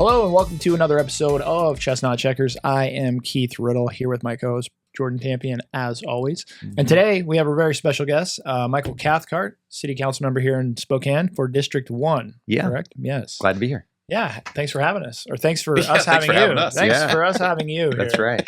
Hello and welcome to another episode of Chestnut Checkers. I am Keith Riddle here with my co-host Jordan Tampien as always. And today we have a very special guest, Michael Cathcart, City Council member here in Spokane for District 1. Yeah. Correct? Yes. Glad to be here. Yeah. Thanks for having us. Or thanks for us thanks having for you. having us. Thanks Yeah. for us having you. That's here. right.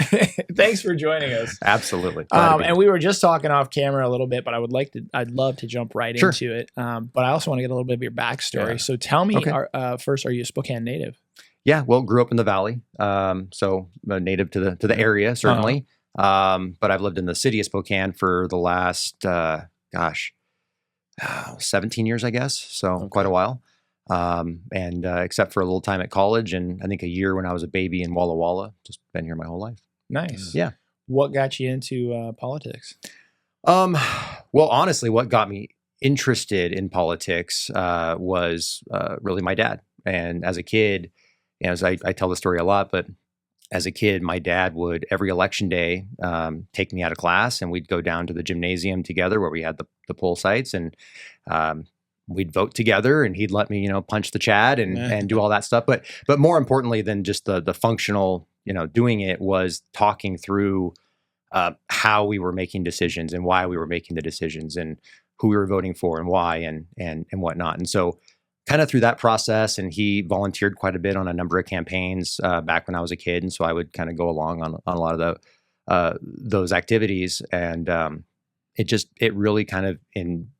Thanks for joining us. Absolutely. And we were just talking off camera a little bit, but I'd love to jump right Sure. into it. But I also want to get a little bit of your backstory. Yeah. So tell me, Okay. first, are you a Spokane native? Yeah. Well, grew up in the Valley. So native to the area, certainly. But I've lived in the city of Spokane for the last, 17 years, I guess. So quite a while. Except for a little time at college and I think a year when I was a baby in Walla Walla, just been here my whole life. Nice. Yeah. What got you into politics? Well, honestly, what got me interested in politics was really my dad. And as a kid, as I tell the story a lot, but as a kid, my dad would every election day take me out of class and we'd go down to the gymnasium together where we had the poll sites and we'd vote together and he'd let me, punch the Chad and do all that stuff. But more importantly than just the functional, doing it was talking through how we were making decisions and why we were making the decisions and who we were voting for and why and whatnot. And so kind of through that process, and he volunteered quite a bit on a number of campaigns back when I was a kid. And so I would kind of go along on a lot of those activities. And it really kind of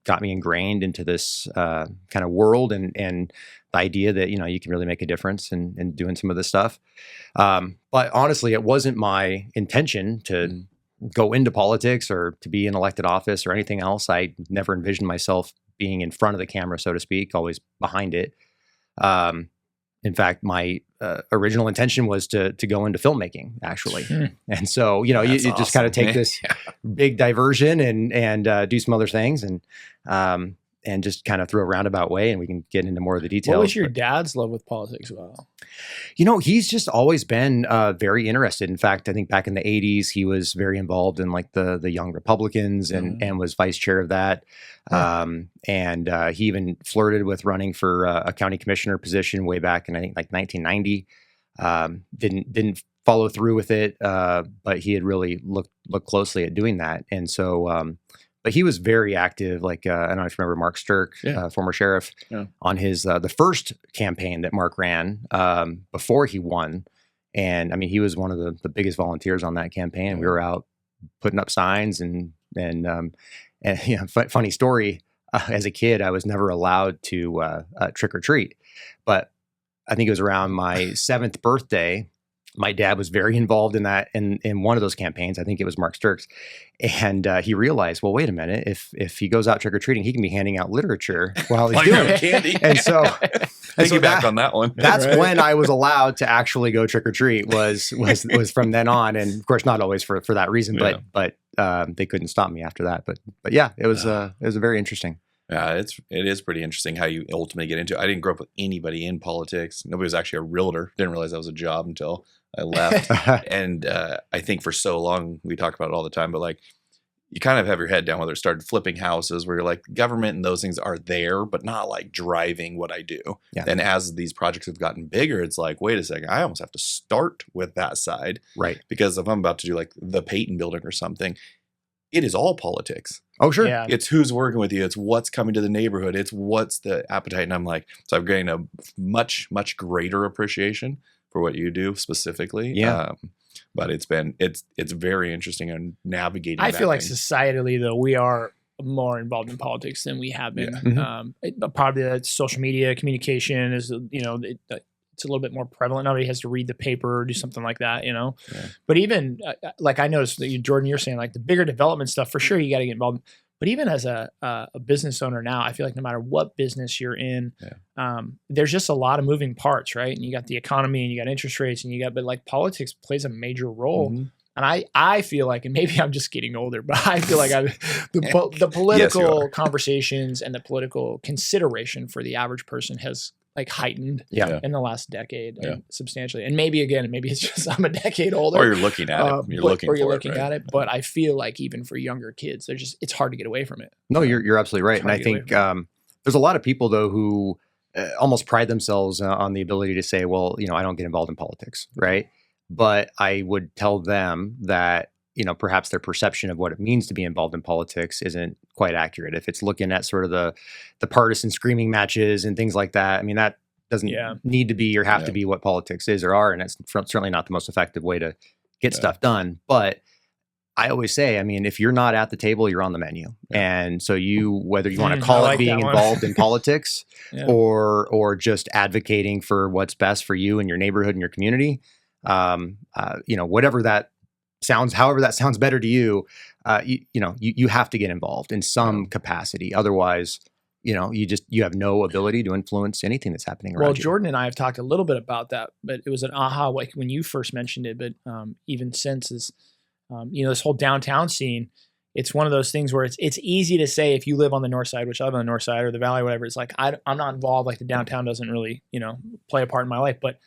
got me ingrained into this kind of world and the idea that, you can really make a difference in doing some of this stuff. But honestly, it wasn't my intention to go into politics or to be in elected office or anything else. I never envisioned myself being in front of the camera, so to speak, always behind it. In fact, my original intention was to go into filmmaking, actually. And so, you just kind of take this big diversion and do some other things and just kind of throw a roundabout way, and we can get into more of the details. What was your dad's love with politics about? He's just always been very interested. In fact, I think back in the 80s, he was very involved in like the Young Republicans and was vice chair of that. He even flirted with running for a county commissioner position way back in, I think, like 1990. Didn't follow through with it, but he had really looked closely at doing that. And so, but he was very active. Like, I don't know if you remember Mark Sturck, former sheriff, on his, the first campaign that Mark ran before he won. And I mean, he was one of the biggest volunteers on that campaign. We were out putting up signs and funny story, as a kid, I was never allowed to trick or treat, but I think it was around my 7th birthday. My dad was very involved in that in one of those campaigns. I think it was Mark Sturck's. And he realized, well, wait a minute, if he goes out trick-or-treating, he can be handing out literature while he's doing it. Candy. And so Piggyback on that one. That's when I was allowed to actually go trick-or-treat was from then on. And of course, not always for that reason, but they couldn't stop me after that. But yeah, it was very interesting. Yeah, it is pretty interesting how you ultimately get into it. I didn't grow up with anybody in politics. Nobody was actually a realtor. Didn't realize that was a job until I left. And I think for so long, we talk about it all the time, but like you kind of have your head down whether it started flipping houses where you're like government and those things are there, but not like driving what I do. Yeah. And as these projects have gotten bigger, it's like, wait a second, I almost have to start with that side. Right. Because if I'm about to do like the Peyton building or something, it is all politics. Oh, sure. Yeah. It's who's working with you. It's what's coming to the neighborhood. It's what's the appetite. And I'm like, so I'm getting a much, much greater appreciation for what you do specifically. Yeah. But it's very interesting on navigating. I feel like thing. societally, though, we are more involved in politics than we have been. Yeah. Probably that social media communication is, it's a little bit more prevalent. Nobody has to read the paper or do something like that, Yeah. But even like I noticed that Jordan, you're saying like the bigger development stuff, for sure, you got to get involved. But even as a business owner now, I feel like no matter what business you're in, there's just a lot of moving parts, right? And you got the economy and you got interest rates and but like politics plays a major role. Mm-hmm. And I feel like, and maybe I'm just getting older, but I feel like the political conversations and the political consideration for the average person has like heightened in the last decade substantially. And maybe it's just I'm a decade older. Or you're looking at it. You're looking at it. But I feel like even for younger kids, it's hard to get away from it. No, you're absolutely right. And I think there's a lot of people though who almost pride themselves on the ability to say, well, I don't get involved in politics, right? But I would tell them that, perhaps their perception of what it means to be involved in politics isn't quite accurate. If it's looking at sort of the partisan screaming matches and things like that, I mean, that doesn't need to be or have to be what politics is or are, and it's certainly not the most effective way to get stuff done. But I always say, I mean, if you're not at the table, you're on the menu. And so whether you want to call it being involved in politics or just advocating for what's best for you and your neighborhood and your community, whatever that sounds, however that sounds better to you, you have to get involved in some capacity. Otherwise, you have no ability to influence anything that's happening around you. Well, Jordan and I have talked a little bit about that, but it was an aha like when you first mentioned it, but even since is, this whole downtown scene, it's one of those things where it's easy to say if you live on the north side, which I live on the north side or the valley, or whatever, it's like, I'm not involved, like the downtown doesn't really, play a part in my life, but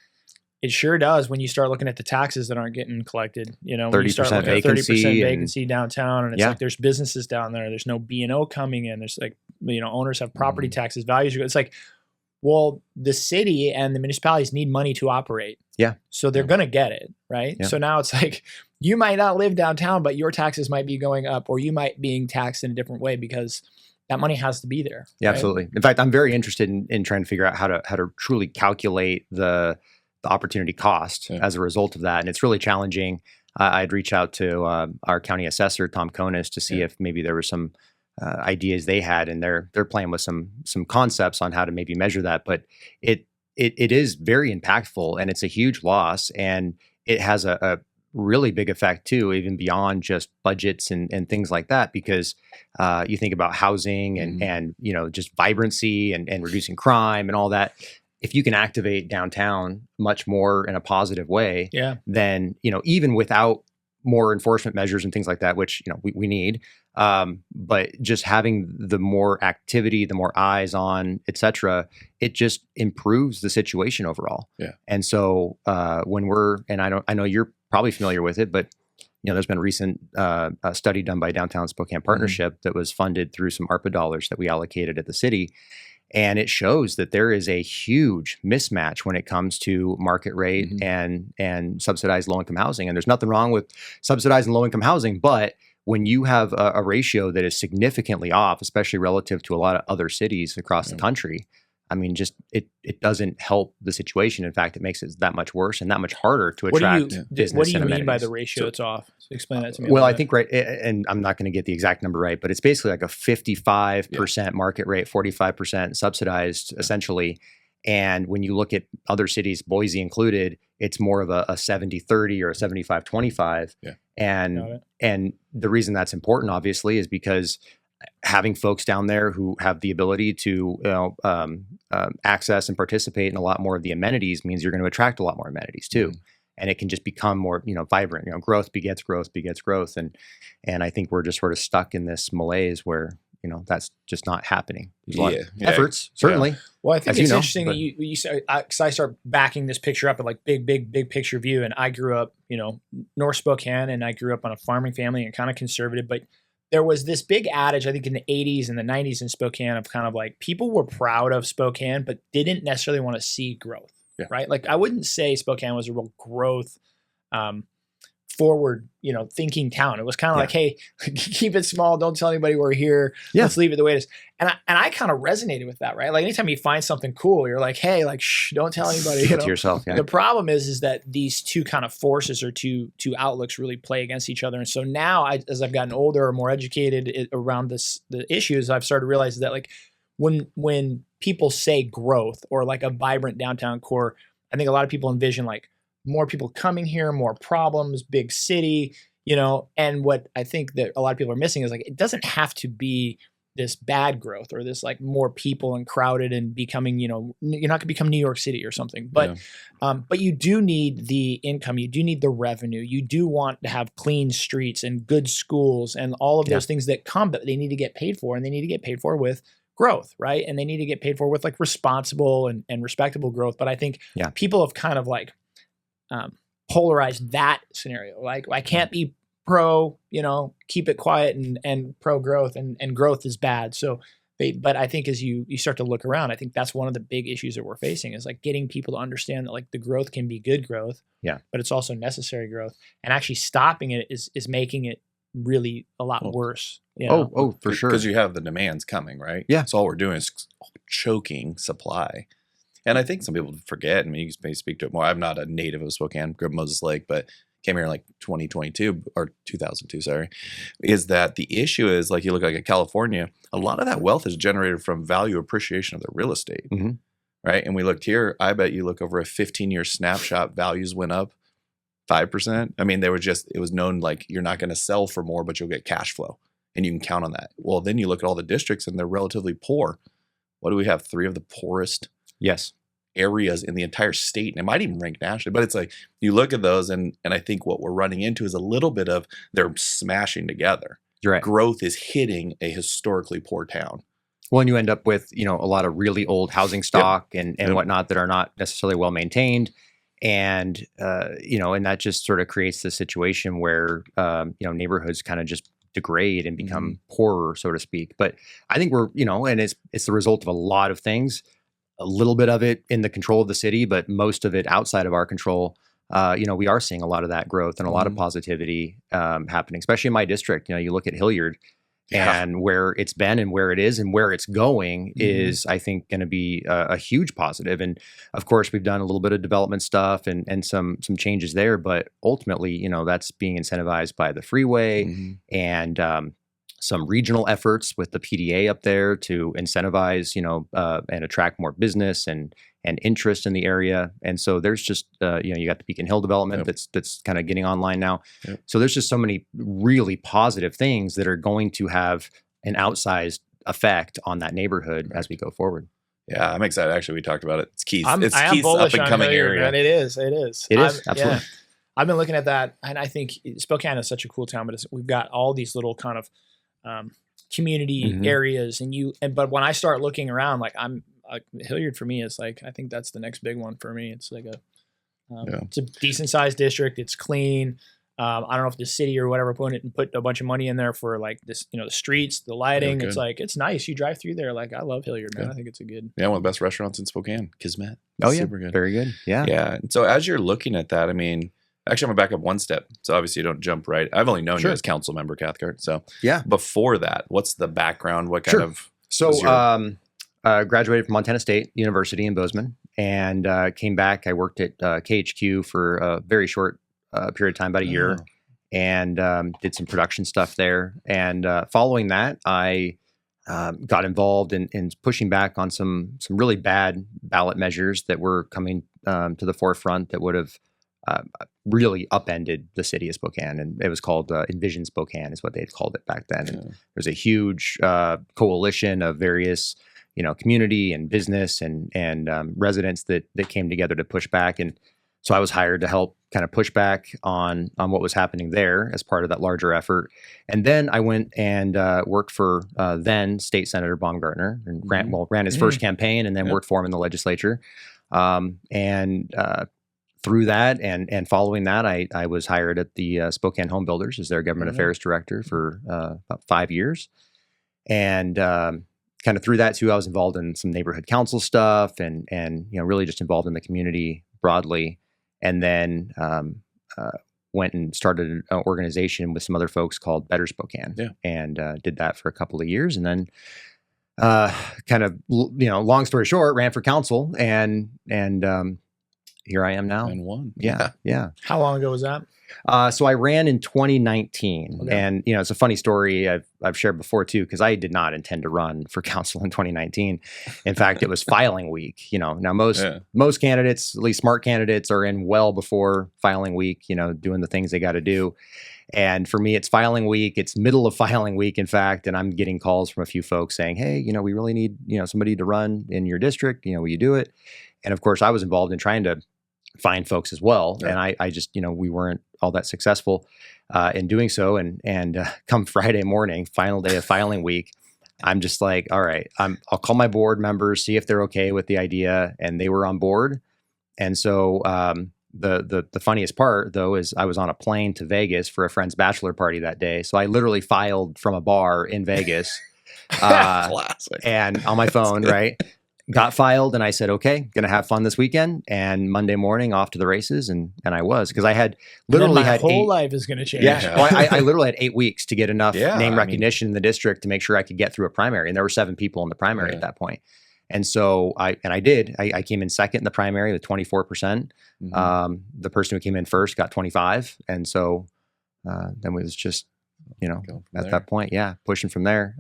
it sure does when you start looking at the taxes that aren't getting collected, 30% vacancy, 30% vacancy downtown. And it's like, there's businesses down there. There's no B&O coming in. There's like, owners have property taxes, values. It's like, well, the city and the municipalities need money to operate. Yeah. So they're going to get it. Right. Yeah. So now it's like, you might not live downtown, but your taxes might be going up, or you might being taxed in a different way because that money has to be there. Yeah, right? Absolutely. In fact, I'm very interested in trying to figure out how to truly calculate the opportunity cost as a result of that. And it's really challenging. I'd reach out to our county assessor, Tom Konis, to see if maybe there were some ideas they had, and they're playing with some concepts on how to maybe measure that. But it is very impactful, and it's a huge loss, and it has a really big effect too, even beyond just budgets and things like that, because you think about housing and just vibrancy and reducing crime and all that. If you can activate downtown much more in a positive way, then, even without more enforcement measures and things like that, which, we need, but just having the more activity, the more eyes on, et cetera, it just improves the situation overall. Yeah. And so and I know you're probably familiar with it, but there's been a recent study done by Downtown Spokane Partnership that was funded through some ARPA dollars that we allocated at the city. And it shows that there is a huge mismatch when it comes to market rate and subsidized low-income housing. And there's nothing wrong with subsidizing low-income housing, but when you have a ratio that is significantly off, especially relative to a lot of other cities across the country, I mean, just it doesn't help the situation. In fact, it makes it that much worse and that much harder to attract business. What do you and mean by the ratio that's off? So explain that to me. Well, I think and I'm not going to get the exact number right, but it's basically like a 55% market rate, 45% subsidized, essentially. And when you look at other cities, Boise included, it's more of a 70-30 or a 75-25. Yeah. And the reason that's important, obviously, is because having folks down there who have the ability to access and participate in a lot more of the amenities means you're going to attract a lot more amenities too. And it can just become more, vibrant. Growth begets growth begets growth. And I think we're just sort of stuck in this malaise where, that's just not happening. There's a lot of efforts, certainly. Well, I think it's interesting that you say, because I start backing this picture up at like big picture view. And I grew up, North Spokane, and I grew up on a farming family and kind of conservative, but there was this big adage, I think in the 80s and the 90s in Spokane, of kind of like people were proud of Spokane, but didn't necessarily want to see growth, right? Like I wouldn't say Spokane was a real growth forward, thinking town. It was kind of like, hey, keep it small. Don't tell anybody we're here. Let's leave it the way it is. And I kind of resonated with that, right? Like anytime you find something cool, you're like, hey, like, shh, don't tell anybody. To yourself. Yeah. The problem is that these two kind of forces or two outlooks really play against each other. And so now, as I've gotten older or more educated around the issues, I've started to realize that like when people say growth or like a vibrant downtown core, I think a lot of people envision like more people coming here, more problems, big city, and what I think that a lot of people are missing is like, it doesn't have to be this bad growth or this like more people and crowded and becoming, you're not going to become New York City or something, but you do need the income. You do need the revenue. You do want to have clean streets and good schools and all of those things that come, but they need to get paid for, and they need to get paid for with growth, right? And they need to get paid for with like responsible and respectable growth. But I think people have kind of like, polarized that scenario. Like I can't be pro, keep it quiet and pro growth and growth is bad. So But I think as you start to look around, I think that's one of the big issues that we're facing is like getting people to understand that like the growth can be good growth, but it's also necessary growth, and actually stopping it is making it really a lot worse. For sure. Because you have the demands coming, right? Yeah. So all we're doing is choking supply. And I think some people forget, and you may speak to it more. I'm not a native of Spokane, grew up in Moses Lake, but came here in like 2022 or 2002, sorry, is that the issue is like you look like in California, a lot of that wealth is generated from value appreciation of the real estate, right? And we looked here, I bet you look over a 15-year snapshot, values went up 5%. I mean, it was known like you're not going to sell for more, but you'll get cash flow and you can count on that. Well, then you look at all the districts and they're relatively poor. What do we have? 3 of the poorest areas in the entire state. And it might even rank nationally, but it's like you look at those and I think what we're running into is a little bit of they're smashing together. You're right. Growth is hitting a historically poor town. Well, and you end up with, a lot of really old housing stock and whatnot that are not necessarily well maintained. And, and that just sort of creates the situation where, neighborhoods kind of just degrade and become poorer, so to speak. But I think we're, and it's the result of a lot of things, a little bit of it in the control of the city, but most of it outside of our control. We are seeing a lot of that growth and a lot of positivity happening, especially in my district. You look at Hilliard and where it's been and where it is and where it's going is, I think, going to be a huge positive. And of course, we've done a little bit of development stuff and some changes there, but ultimately, that's being incentivized by the freeway and some regional efforts with the PDA up there to incentivize, and attract more business and interest in the area. And so there's just, you got the Beacon Hill development that's kind of getting online now. So there's just so many really positive things that are going to have an outsized effect on that neighborhood as we go forward. Yeah, I'm excited. Actually, we talked about it. It's Keith's. I am Keith's bullish up and coming on Hilliard, area. man. It is, absolutely. Yeah. I've been looking at that, and I think Spokane is such a cool town, but we've got all these little kind of community areas, but when I start looking around, like Hilliard for me is like, I think that's the next big one for me. It's like it's a decent sized district. It's clean. I don't know if the city or whatever put a bunch of money in there for like this, the streets, the lighting. It's like, it's nice. You drive through there. Like, I love Hilliard, man. I think it's a good. Yeah. One of the best restaurants in Spokane, Kismet. Oh yeah. Super good. Very good. Yeah. Yeah. And so as you're looking at that, I mean, actually, I'm going to back up one step. So obviously you don't jump right. I've only known you as council member, Cathcart. So before that, what's the background? What kind of? So, graduated from Montana State University in Bozeman and came back. I worked at KHQ for a very short period of time, about a year, and did some production stuff there. And following that, I got involved in pushing back on some really bad ballot measures that were coming to the forefront that would have really upended the city of Spokane. And it was called Envision Spokane is what they had called it back then. And there's a huge coalition of various community and business and residents that came together to push back. And so I was hired to help kind of push back on what was happening there as part of that larger effort. And then I went and worked for then State Senator Baumgartner and ran his first campaign and then worked for him in the legislature. Through that and following that, I was hired at the Spokane Home Builders as their government affairs director for about 5 years. And kind of through that too, I was involved in some neighborhood council stuff and really just involved in the community broadly. And then went and started an organization with some other folks called Better Spokane and did that for a couple of years. And then kind of, long story short, ran for council and here I am now. And won. Yeah. How long ago was that? So I ran in 2019, and it's a funny story I've shared before too, because I did not intend to run for council in 2019. In fact, it was filing week. Now most candidates, at least smart candidates, are in well before filing week. Doing the things they got to do. And for me, it's filing week. It's middle of filing week, in fact, and I'm getting calls from a few folks saying, "Hey, we really need somebody to run in your district. Will you do it?" And of course, I was involved in trying to find folks as well. And I just, we weren't all that successful in doing so. And come Friday morning, final day of filing week, I'm just like, all right, I'll call my board members, see if they're okay with the idea. And they were on board. And so the funniest part though, is I was on a plane to Vegas for a friend's bachelor party that day. So I literally filed from a bar in Vegas Classic. and on my phone, right? Got filed, and I said, okay, gonna have fun this weekend. And Monday morning, off to the races, and I was, because I had literally my had whole 8 life is going to change. Yeah, well, I literally had 8 weeks to get enough Yeah, name I recognition in the district to make sure I could get through a primary, and there were 7 people in the primary at that point. And so I did. I came in second in the primary with 24%. The person who came in first got 25, and so then it was just, at that point, pushing from there.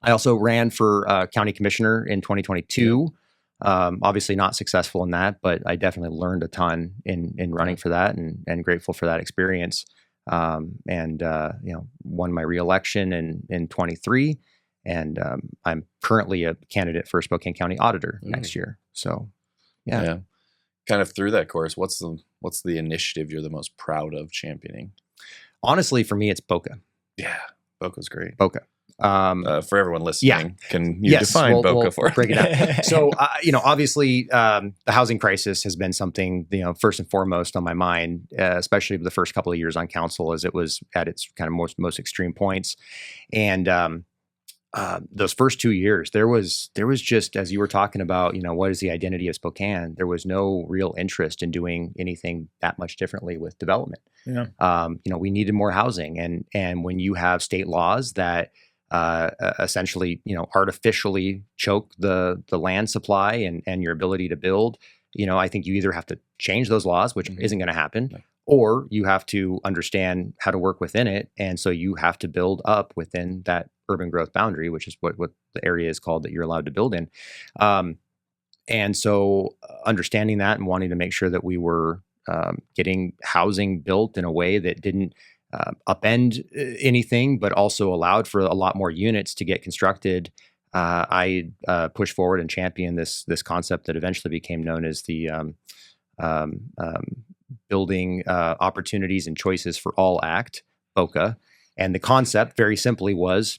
I also ran for county commissioner in 2022. Obviously not successful in that, but I definitely learned a ton in running for that, and grateful for that experience. Won my reelection in 23, and I'm currently a candidate for Spokane County Auditor next year. So, yeah. Kind of through that course, what's the initiative you're the most proud of championing? Honestly, for me, it's Boca. Yeah, Boca's great. Boca. For everyone listening, can you define Boca for us? Break it down. So, obviously, the housing crisis has been something, first and foremost on my mind, especially the first couple of years on council, as it was at its kind of most extreme points. And those first 2 years, there was just, as you were talking about, what is the identity of Spokane? There was no real interest in doing anything that much differently with development. Yeah. We needed more housing, and when you have state laws that essentially, artificially choke the land supply and your ability to build, I think you either have to change those laws, which isn't going to happen, or you have to understand how to work within it. And so you have to build up within that urban growth boundary, which is what the area is called that you're allowed to build in. And so understanding that and wanting to make sure that we were getting housing built in a way that didn't upend anything, but also allowed for a lot more units to get constructed. I pushed forward and championed this concept that eventually became known as the Building Opportunities and Choices for All Act, BOCA. And the concept, very simply, was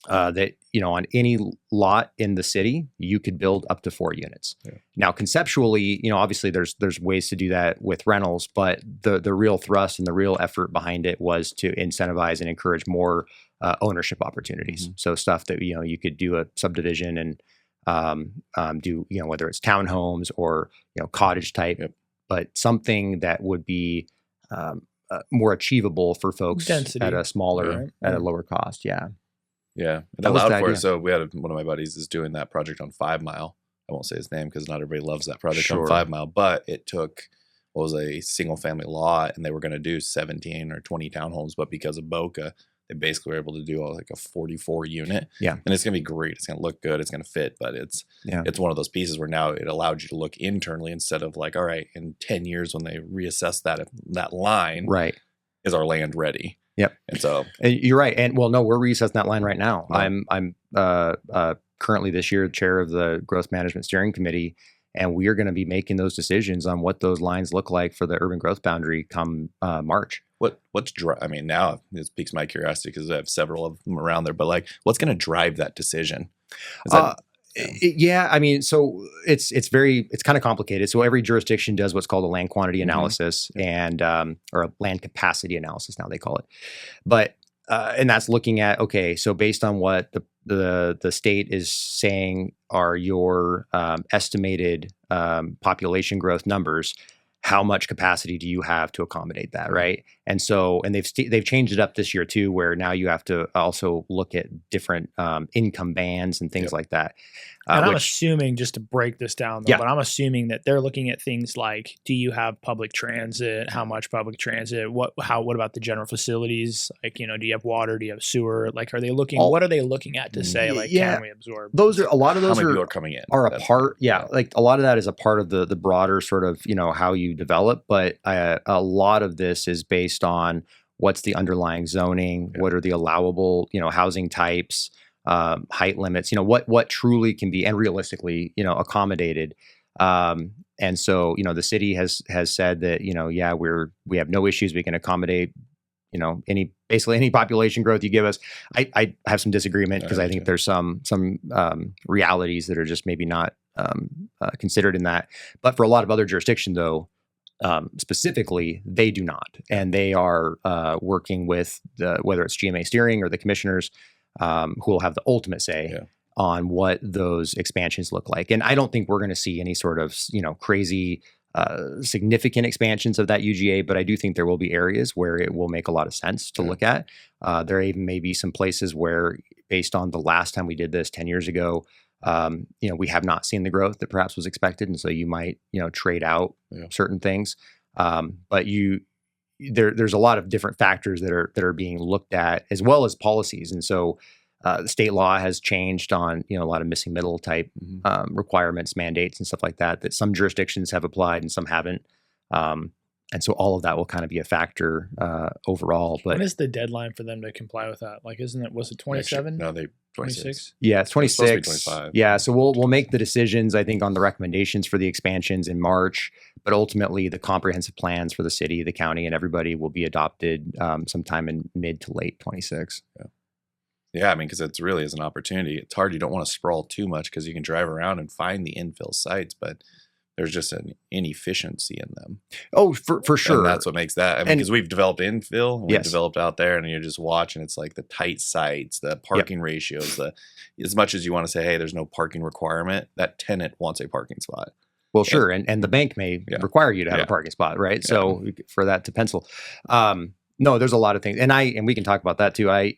that on any lot in the city, you could build up to 4 units. Yeah. Now, conceptually, obviously there's ways to do that with rentals, but the real thrust and the real effort behind it was to incentivize and encourage more ownership opportunities. Mm-hmm. So stuff that you could do a subdivision and do whether it's townhomes or cottage type, but something that would be more achievable for folks density at a smaller at a lower cost. Yeah, it allowed for it. So we had one of my buddies is doing that project on 5 Mile. I won't say his name because not everybody loves that project on 5 Mile, but it took what was a single family lot, and they were going to do 17 or 20 townhomes, but because of Boca, they basically were able to do like a 44 unit. Yeah, and it's going to be great. It's going to look good. It's going to fit, but it's one of those pieces where now it allowed you to look internally instead of like, all right, in 10 years when they reassess that line, right, is our land ready? Yep. And so you're right. And no, we're reassessing that line right now. Yeah. I'm currently this year chair of the Growth Management Steering Committee, and we are going to be making those decisions on what those lines look like for the urban growth boundary come March. Now this piques my curiosity because I have several of them around there, but like, what's going to drive that decision? So it's kind of complicated. So every jurisdiction does what's called a land quantity analysis and or a land capacity analysis, now they call it. But and that's looking at, okay, so based on what the state is saying are your estimated population growth numbers, how much capacity do you have to accommodate that, right? And so, and they've changed it up this year too, where now you have to also look at different income bands and things like that. And I'm assuming, just to break this down, though, but I'm assuming that they're looking at things like, do you have public transit? How much public transit? What about the general facilities? Like, do you have water? Do you have sewer? Like, are they looking? What are they looking at to say, like, can we absorb? Those are a lot of those how many people are coming in are a part. Like a lot of that is a part of the broader sort of how you develop, but a lot of this is based on what's the underlying zoning, what are the allowable housing types, height limits, what truly can be and realistically accommodated. And so the city has said that we have no issues, we can accommodate basically any population growth you give us. I have some disagreement because I think there's some realities that are just maybe not considered in that. But for a lot of other jurisdictions, though, specifically, they do not, and they are working with whether it's GMA steering or the commissioners who will have the ultimate say on what those expansions look like. And I don't think we're going to see any sort of, crazy significant expansions of that UGA, but I do think there will be areas where it will make a lot of sense to look at. There even may be some places where, based on the last time we did this 10 years ago, we have not seen the growth that perhaps was expected. And so you might, trade out certain things. But there's a lot of different factors that are being looked at, as well as policies. And so the state law has changed on, a lot of missing middle type requirements, mandates, and stuff like that, that some jurisdictions have applied and some haven't. And so all of that will kind of be a factor overall. But when is the deadline for them to comply with that? Like, was it 27? No, 26. Yeah, it's 26. It's supposed to be 25. Yeah, so we'll make the decisions, I think, on the recommendations for the expansions in March. But ultimately, the comprehensive plans for the city, the county, and everybody will be adopted sometime in mid to late 26. Yeah, I mean, because it really is an opportunity. It's hard. You don't want to sprawl too much because you can drive around and find the infill sites, but there's just an inefficiency in them. Oh, for sure. And that's what makes that. I mean, because we've developed infill, we've developed out there, and you're just watching. It's like the tight sites, the parking ratios, as much as you want to say, hey, there's no parking requirement, that tenant wants a parking spot. Well, sure. And the bank may require you to have a parking spot, right? So for that to pencil. No, there's a lot of things. And we can talk about that too. I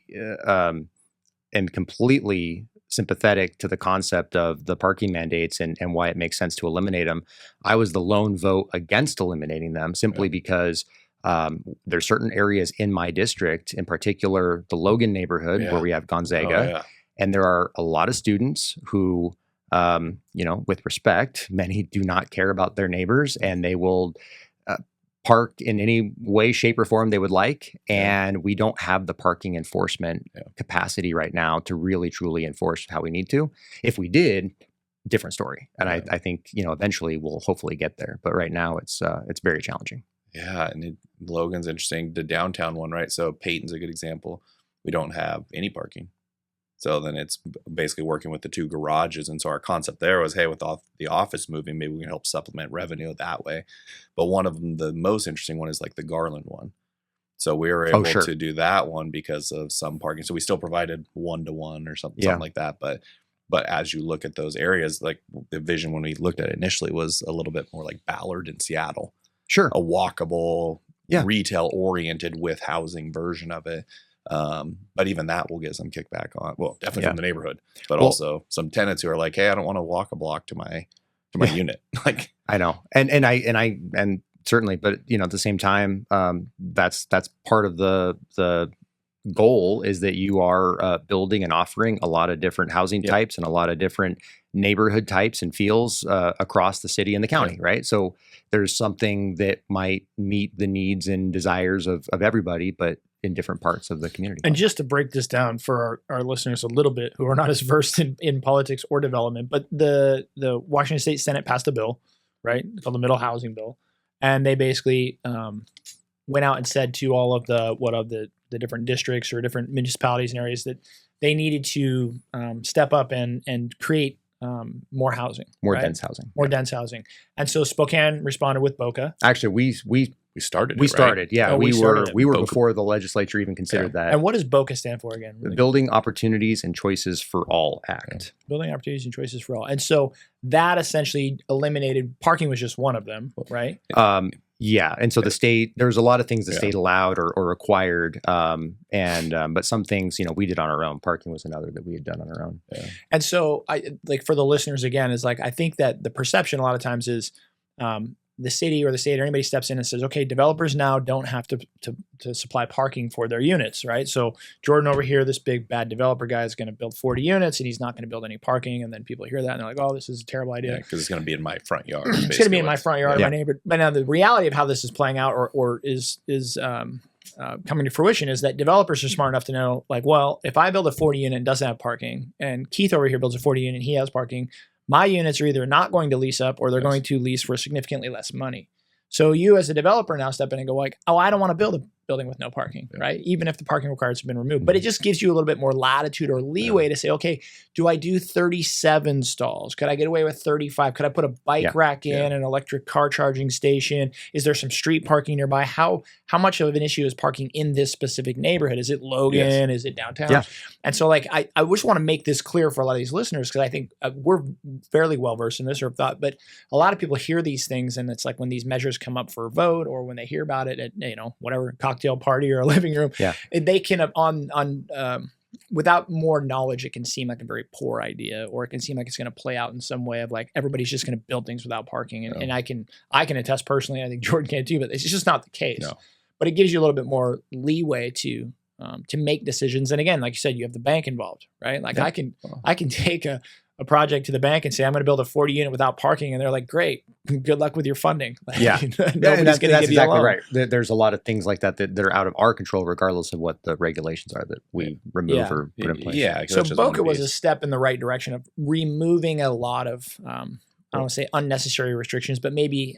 am completely sympathetic to the concept of the parking mandates and why it makes sense to eliminate them. I was the lone vote against eliminating them simply because there's certain areas in my district, in particular the Logan neighborhood where we have Gonzaga, and there are a lot of students who, with respect, many do not care about their neighbors, and they will park in any way, shape, or form they would like. And we don't have the parking enforcement capacity right now to really, truly enforce how we need to. If we did, different story. And I think, eventually we'll hopefully get there. But right now it's very challenging. Yeah. And Logan's interesting. The downtown one, right? So Peyton's a good example. We don't have any parking. So then it's basically working with the two garages. And so our concept there was, hey, with the office moving, maybe we can help supplement revenue that way. But one of them, the most interesting one, is like the Garland one. So we were able to do that one because of some parking. So we still provided 1-to-1 or something like that. But as you look at those areas, like the vision when we looked at it initially was a little bit more like Ballard in Seattle. Sure. A walkable, retail-oriented with housing version of it. But even that will get some kickback on. Well, definitely from the neighborhood, but also some tenants who are like, "Hey, I don't want to walk a block to my unit." Like, I know, and certainly, but at the same time, that's part of the goal is that you are building and offering a lot of different housing types and a lot of different neighborhood types and feels across the city and the county, right? So there's something that might meet the needs and desires of everybody, but in different parts of the community. And just to break this down for our listeners a little bit who are not as versed in politics or development, but the Washington State Senate passed a bill, right, called the Middle Housing Bill. And they basically went out and said to all of the different districts or different municipalities and areas that they needed to step up and create more housing. More dense housing. More dense housing. And so Spokane responded with BOCA. Actually, we started. We started. Right? Yeah, we were before the legislature even considered that. And what does BOCA stand for again? The Building Opportunities and Choices for All Act. Building Opportunities and Choices for All. And so that essentially eliminated parking was just one of them, right? Yeah, and so the state, there's a lot of things the state allowed or required, but some things we did on our own. Parking was another that we had done on our own. Yeah. And so, for the listeners again, is I think that the perception a lot of times is the city or the state or anybody steps in and says, okay, developers now don't have to supply parking for their units, right? So Jordan over here, this big bad developer guy is going to build 40 units and he's not going to build any parking. And then people hear that and they're like, oh, this is a terrible idea. Because it's going to be in my front yard. It's going to be in my front yard, my neighbor. But now the reality of how this is playing out or is coming to fruition is that developers are smart enough to know, if I build a 40 unit and doesn't have parking, and Keith over here builds a 40 unit and he has parking, my units are either not going to lease up or they're going to lease for significantly less money. So you as a developer now step in and go I don't want to build building with no parking, right? Even if the parking requirements have been removed. But it just gives you a little bit more latitude or leeway to say, okay, do I do 37 stalls? Could I get away with 35? Could I put a bike rack in, an electric car charging station? Is there some street parking nearby? How much of an issue is parking in this specific neighborhood? Is it Logan? Is it downtown? Yeah. And so like, I just want to make this clear for a lot of these listeners, because I think we're fairly well versed in this, but a lot of people hear these things, and it's like when these measures come up for a vote, or when they hear about it at, whatever cocktail party or a living room, they can without more knowledge, it can seem like a very poor idea, or it can seem like it's going to play out in some way of like everybody's just going to build things without parking. And I can attest personally, I think Jordan can too, but it's just not the case. No. But it gives you a little bit more leeway to make decisions. And again, like you said, you have the bank involved, right? Like I can take a project to the bank and say, I'm going to build a 40 unit without parking. And they're like, great, good luck with your funding. Like, that's exactly right. There's a lot of things like that are out of our control, regardless of what the regulations are that we remove or put in place. Yeah. So Boca was a step in the right direction of removing a lot of, I don't want to say unnecessary restrictions, but maybe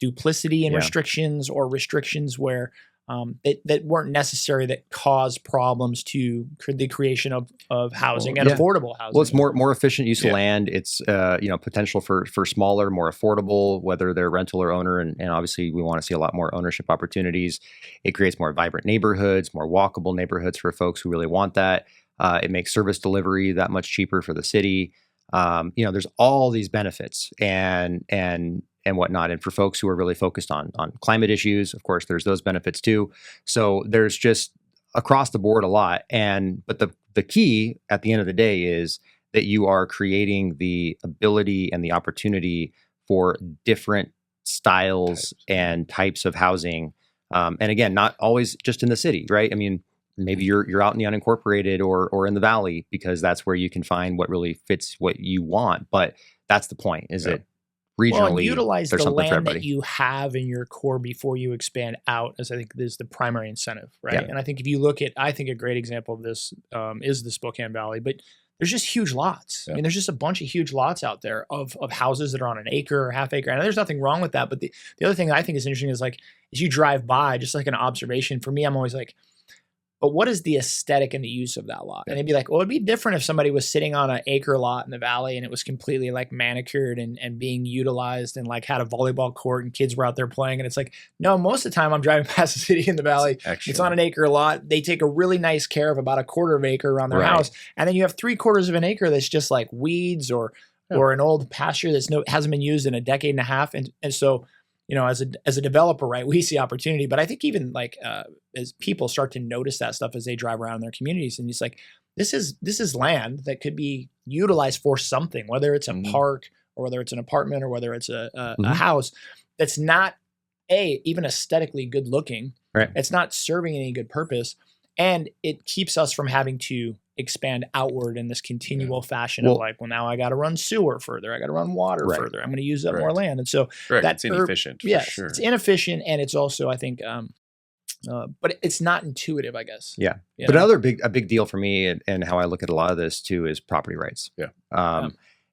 duplicity in restrictions, or restrictions where that weren't necessary, that cause problems to the creation of housing and affordable housing. Well, it's more efficient use of land. It's potential for smaller, more affordable, whether they're rental or owner, and obviously we want to see a lot more ownership opportunities. It creates more vibrant neighborhoods, more walkable neighborhoods for folks who really want that. It makes service delivery that much cheaper for the city. There's all these benefits and whatnot. And for folks who are really focused on climate issues, of course, there's those benefits too. So there's just across the board a lot. But the key at the end of the day is that you are creating the ability and the opportunity for different styles and types of housing. And again, not always just in the city, right? I mean, maybe you're out in the unincorporated or in the valley, because that's where you can find what really fits what you want. But that's the point, is it regionally, utilize the land that you have in your core before you expand out, as I think is the primary incentive, right? And I think if you look at, I think a great example of this is the Spokane Valley, but there's just huge lots. I mean, there's just a bunch of huge lots out there of houses that are on an acre or half acre. And there's nothing wrong with that. But the other thing that I think is interesting is like, as you drive by, just like an observation for me, I'm always like, but what is the aesthetic and the use of that lot? And it'd be like, well, it'd be different if somebody was sitting on an acre lot in the valley and it was completely like manicured and being utilized and like had a volleyball court and kids were out there playing. And it's like, no, most of the time I'm driving past the city in the valley. It's on an acre lot. They take a really nice care of about a quarter of an acre around their house. And then you have 3/4 of an acre that's just like weeds or an old pasture that's hasn't been used in a decade and a half. And so, as a developer, right, we see opportunity, but I think even like as people start to notice that stuff as they drive around in their communities, and it's like, this is land that could be utilized for something, whether it's a park or whether it's an apartment or whether it's a house that's not even aesthetically good looking. Right. It's not serving any good purpose. And it keeps us from having to expand outward in this continual fashion of like, well, now I got to run sewer further. I got to run water further. I'm going to use up more land. And so that's inefficient. For sure. It's inefficient. And it's also, I think, but it's not intuitive, I guess. Yeah. But a big deal for me and how I look at a lot of this too is property rights. Yeah.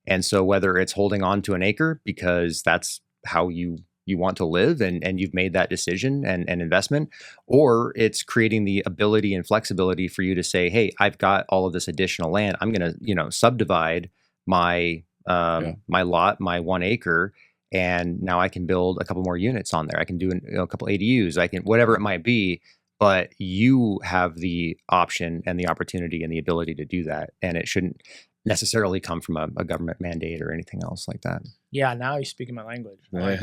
And so whether it's holding on to an acre because that's how you want to live and you've made that decision and investment, or it's creating the ability and flexibility for you to say, hey, I've got all of this additional land. I'm going to, subdivide my my lot, my 1 acre, and now I can build a couple more units on there. I can do a couple ADUs. I can, whatever it might be, but you have the option and the opportunity and the ability to do that. And it shouldn't necessarily come from a government mandate or anything else like that. Yeah, now you're speaking my language. Like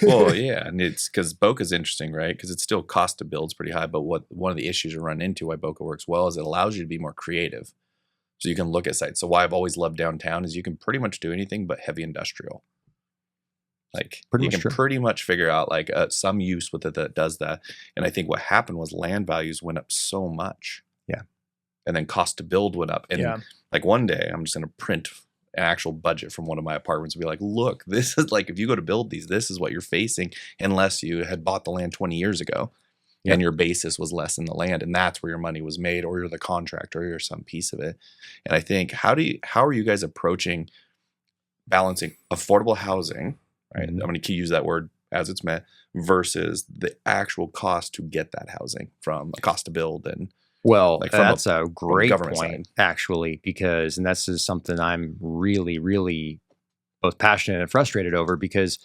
Well, yeah, and it's because Boca's interesting, right? Because it's still cost to build is pretty high, but one of the issues you run into why Boca works well is it allows you to be more creative. So you can look at sites. So why I've always loved downtown is you can pretty much do anything but heavy industrial. Like you can pretty much figure out like some use with it that does that. And I think what happened was land values went up so much. Yeah. And then cost to build went up. And like one day I'm just going to print an actual budget from one of my apartments and be like, look, this is like, if you go to build these, this is what you're facing unless you had bought the land 20 years ago and your basis was less in the land. And that's where your money was made, or you're the contractor, or you're some piece of it. And I think, how are you guys approaching balancing affordable housing, right? I'm going to use that word as it's meant versus the actual cost to get that housing from a cost to build and Well, like from that's a great government point, side. actually, because, and this is something I'm really, really both passionate and frustrated over because,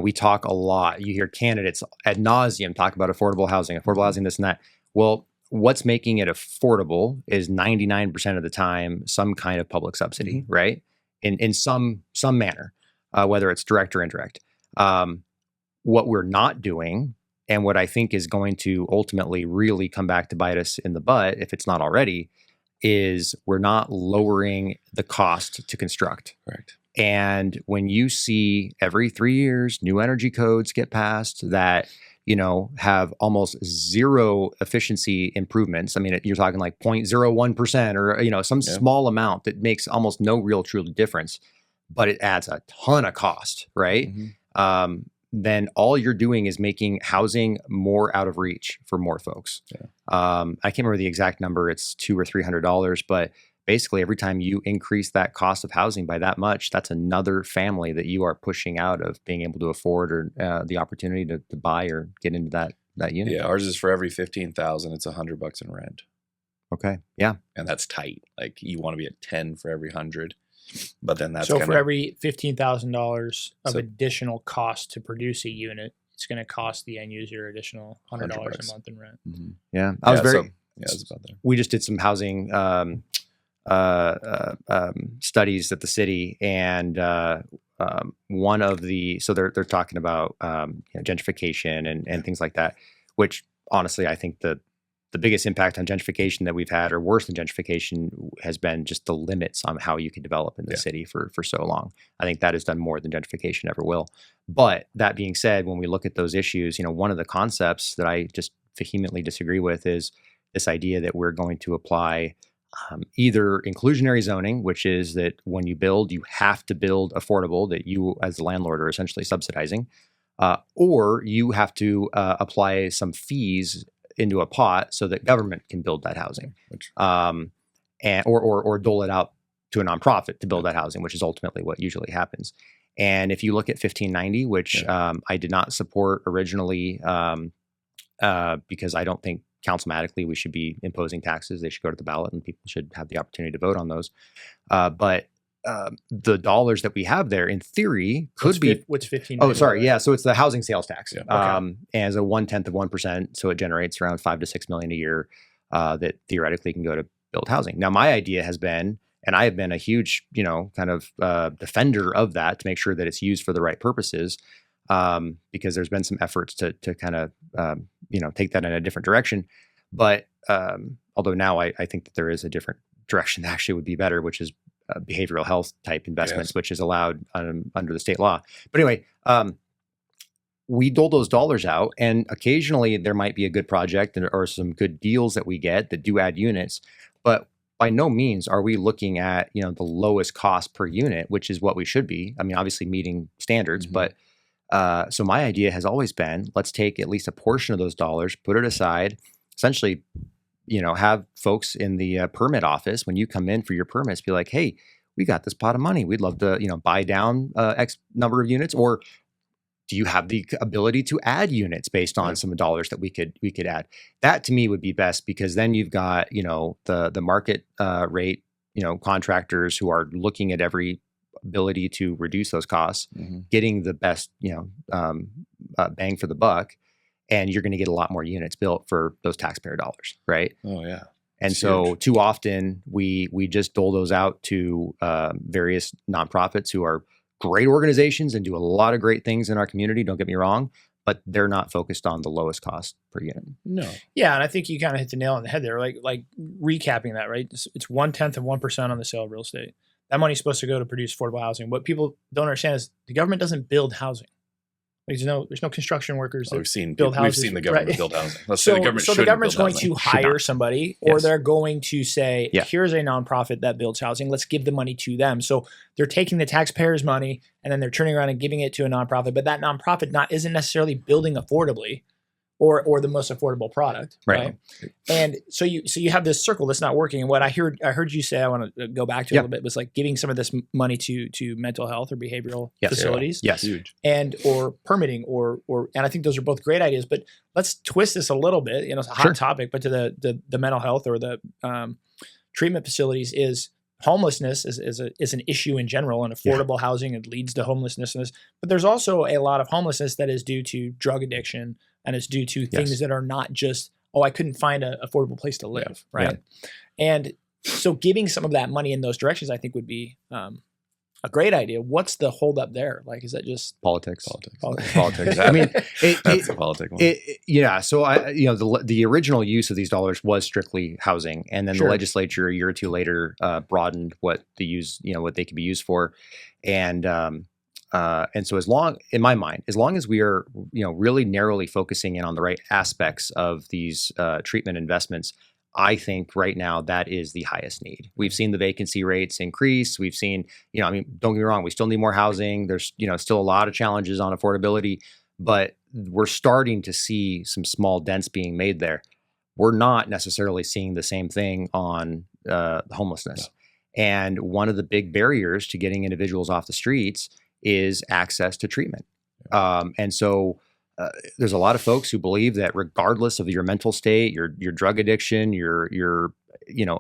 we talk a lot. You hear candidates ad nauseum talk about affordable housing, this and that. Well, what's making it affordable is 99% of the time some kind of public subsidy, right? In some manner, whether it's direct or indirect. What we're not doing, and what I think is going to ultimately really come back to bite us in the butt, if it's not already, is we're not lowering the cost to construct. Correct. And when you see every 3 years new energy codes get passed that have almost zero efficiency improvements. I mean, you're talking like 0.01% or some small amount that makes almost no real true difference, but it adds a ton of cost, right? Then all you're doing is making housing more out of reach for more folks. I can't remember the exact number. It's $200 or $300, but basically every time you increase that cost of housing by that much, that's another family that you are pushing out of being able to afford or the opportunity to buy or get into that unit. Yeah, ours is for every 15,000, it's $100 in rent. Okay. Yeah. And that's tight. Like you want to be at 10 for every 100. But then that's so for every $15,000 of additional cost to produce a unit, it's going to cost the end user additional $100 a month in rent. Yeah, I was very. It's about there. We just did some housing studies at the city, and one of the they're talking about gentrification and things like that, which honestly I think the biggest impact on gentrification that we've had, or worse than gentrification, has been just the limits on how you can develop in the city for so long. I think that has done more than gentrification ever will. But that being said, when we look at those issues, one of the concepts that I just vehemently disagree with is this idea that we're going to apply either inclusionary zoning, which is that when you build, you have to build affordable, that you as the landlord are essentially subsidizing, or you have to apply some fees into a pot so that government can build that housing, or dole it out to a nonprofit to build that housing, which is ultimately what usually happens. And if you look at 1590, which I did not support originally because I don't think councilmatically we should be imposing taxes. They should go to the ballot and people should have the opportunity to vote on those. But the dollars that we have there, in theory, could be what's 15. Oh, sorry, yeah. So it's the housing sales tax, Okay. as a 0.1%. So it generates around $5 to $6 million a year that theoretically can go to build housing. Now, my idea has been, and I have been a huge, kind of defender of that to make sure that it's used for the right purposes, because there's been some efforts to kind of take that in a different direction. But although now I think that there is a different direction that actually would be better, which is behavioral health type investments, which is allowed under the state law. But anyway, we dole those dollars out, and occasionally there might be a good project or some good deals that we get that do add units. But by no means are we looking at the lowest cost per unit, which is what we should be. I mean, obviously meeting standards, but so my idea has always been, let's take at least a portion of those dollars, put it aside, essentially, have folks in the permit office, when you come in for your permits, be like, hey, we got this pot of money. We'd love to, buy down X number of units. Or do you have the ability to add units based on some dollars that we could add? That to me would be best, because then you've got, the market rate, contractors who are looking at every ability to reduce those costs, getting the best, bang for the buck. And you're going to get a lot more units built for those taxpayer dollars, right? Oh yeah. And It's so huge. too often we just dole those out to various nonprofits who are great organizations and do a lot of great things in our community. Don't get me wrong, but they're not focused on the lowest cost per unit. No. Yeah, and I think you kind of hit the nail on the head there. Like recapping that, right? It's 1/10 of 1% on the sale of real estate. That money's supposed to go to produce affordable housing. What people don't understand is the government doesn't build housing. Like, there's no construction workers that We've seen build houses. We've seen the government right? build housing. Let's say the government So the shouldn't government's build going housing. to Should hire not. somebody, or Yes. they're going to say, Yeah. here's a nonprofit that builds housing. Let's give the money to them. So they're taking the taxpayers' money and then they're turning around and giving it to a nonprofit. But that nonprofit isn't necessarily building affordably. or the most affordable product, right? And so you have this circle that's not working. And what I heard you say, I want to go back to a little bit, was like giving some of this money to mental health or behavioral facilities, huge, and or permitting or and I think those are both great ideas. But let's twist this a little bit. You know, it's a hot topic, but to the mental health or the treatment facilities is. Homelessness is an issue in general, and affordable housing, it leads to homelessness. But there's also a lot of homelessness that is due to drug addiction, and it's due to things that are not just, I couldn't find an affordable place to live, right? And so giving some of that money in those directions, I think would be a great idea. What's the holdup there? Like, is that just politics? Politics. I mean, that's the politic one. So the original use of these dollars was strictly housing, and then the legislature a year or two later broadened what they could be used for, and so in my mind, as long as we are really narrowly focusing in on the right aspects of these treatment investments, I think right now that is the highest need. We've seen the vacancy rates increase. We've seen, don't get me wrong, we still need more housing. There's, still a lot of challenges on affordability, but we're starting to see some small dents being made there. We're not necessarily seeing the same thing on homelessness. No. And one of the big barriers to getting individuals off the streets is access to treatment. And so there's a lot of folks who believe that regardless of your mental state, your drug addiction, your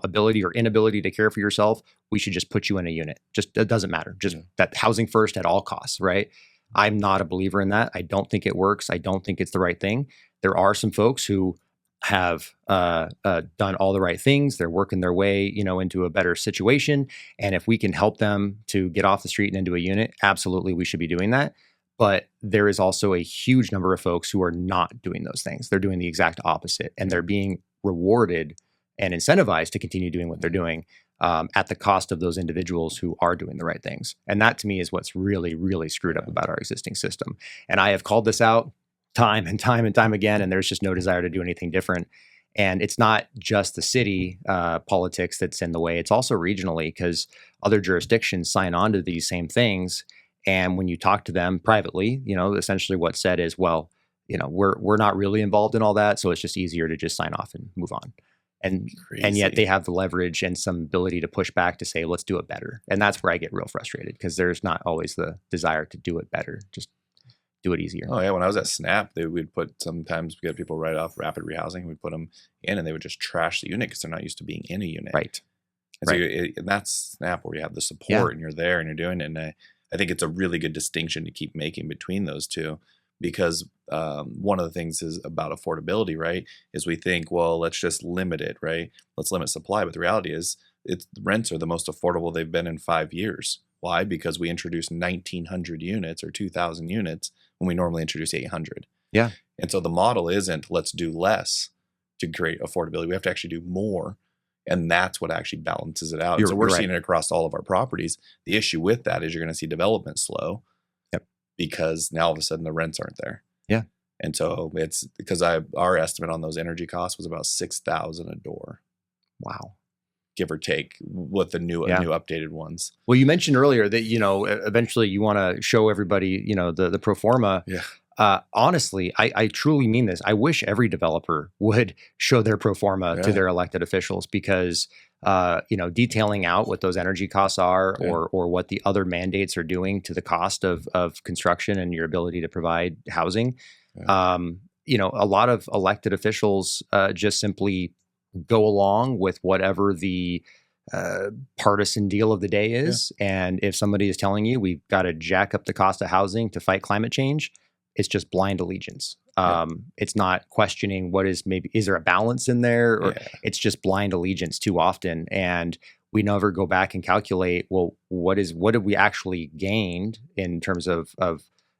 ability or inability to care for yourself, we should just put you in a unit. Just, it doesn't matter. Just that housing first at all costs, right? I'm not a believer in that. I don't think it works. I don't think it's the right thing. There are some folks who have done all the right things. They're working their way, into a better situation. And if we can help them to get off the street and into a unit, absolutely, we should be doing that. But there is also a huge number of folks who are not doing those things. They're doing the exact opposite, and they're being rewarded and incentivized to continue doing what they're doing at the cost of those individuals who are doing the right things. And that, to me, is what's really, really screwed up about our existing system. And I have called this out time and time and time again, and there's just no desire to do anything different. And it's not just the city politics that's in the way. It's also regionally, because other jurisdictions sign on to these same things. And when you talk to them privately, essentially what's said is, well, we're not really involved in all that, so it's just easier to just sign off and move on. And yet they have the leverage and some ability to push back to say, let's do it better. And that's where I get real frustrated, because there's not always the desire to do it better. Just do it easier. Oh yeah, when I was at SNAP, sometimes we get people right off rapid rehousing. We'd put them in, and they would just trash the unit because they're not used to being in a unit. Right. And so and that's SNAP, where you have the support and you're there and you're doing it. And I think it's a really good distinction to keep making between those two, because one of the things is about affordability, right? Is we think, well, let's just limit it, right? Let's limit supply. But the reality is, rents are the most affordable they've been in 5 years. Why? Because we introduced 1,900 units or 2,000 units when we normally introduce 800. Yeah. And so the model isn't let's do less to create affordability. We have to actually do more. And that's what actually balances it out. So we're seeing it across all of our properties. The issue with that is you're going to see development slow. Yep. Because now all of a sudden the rents aren't there. Yeah. And so it's because our estimate on those energy costs was about $6,000 a door. Wow. Give or take, with the new updated ones. Well, you mentioned earlier that, eventually you want to show everybody, the pro forma. Yeah. Honestly, I truly mean this. I wish every developer would show their pro forma to their elected officials, because, detailing out what those energy costs are or what the other mandates are doing to the cost of construction and your ability to provide housing. Yeah. A lot of elected officials just simply go along with whatever the partisan deal of the day is. Yeah. And if somebody is telling you we've got to jack up the cost of housing to fight climate change, it's just blind allegiance. It's not questioning is there a balance in there? Or it's just blind allegiance too often. And we never go back and calculate, well, what have we actually gained in terms of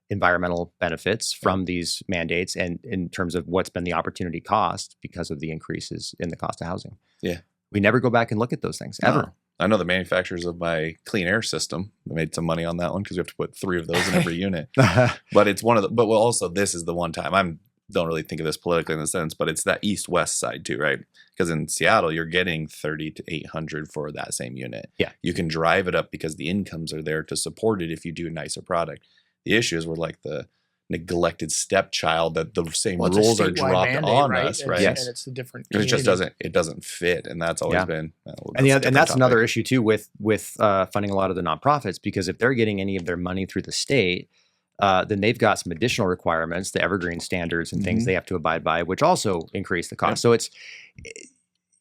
environmental benefits from these mandates, and in terms of what's been the opportunity cost because of the increases in the cost of housing. Yeah. We never go back and look at those things ever. No. I know the manufacturers of my clean air system made some money on that one, because we have to put 3 of those in every unit. But it's also this is the one time don't really think of this politically in the sense, but it's that east-west side too, right? Because in Seattle, you're getting $300 to $800 for that same unit. Yeah. You can drive it up because the incomes are there to support it if you do a nicer product. The issue is we're like the neglected stepchild that the same Well, it's a rules are statewide dropped mandate, on right? us, And right? Yes. And it's the different. It just community. doesn't fit, and that's always Yeah. been. And that's another issue too with funding a lot of the nonprofits, because if they're getting any of their money through the state, then they've got some additional requirements, the evergreen standards and things they have to abide by, which also increase the cost. So it's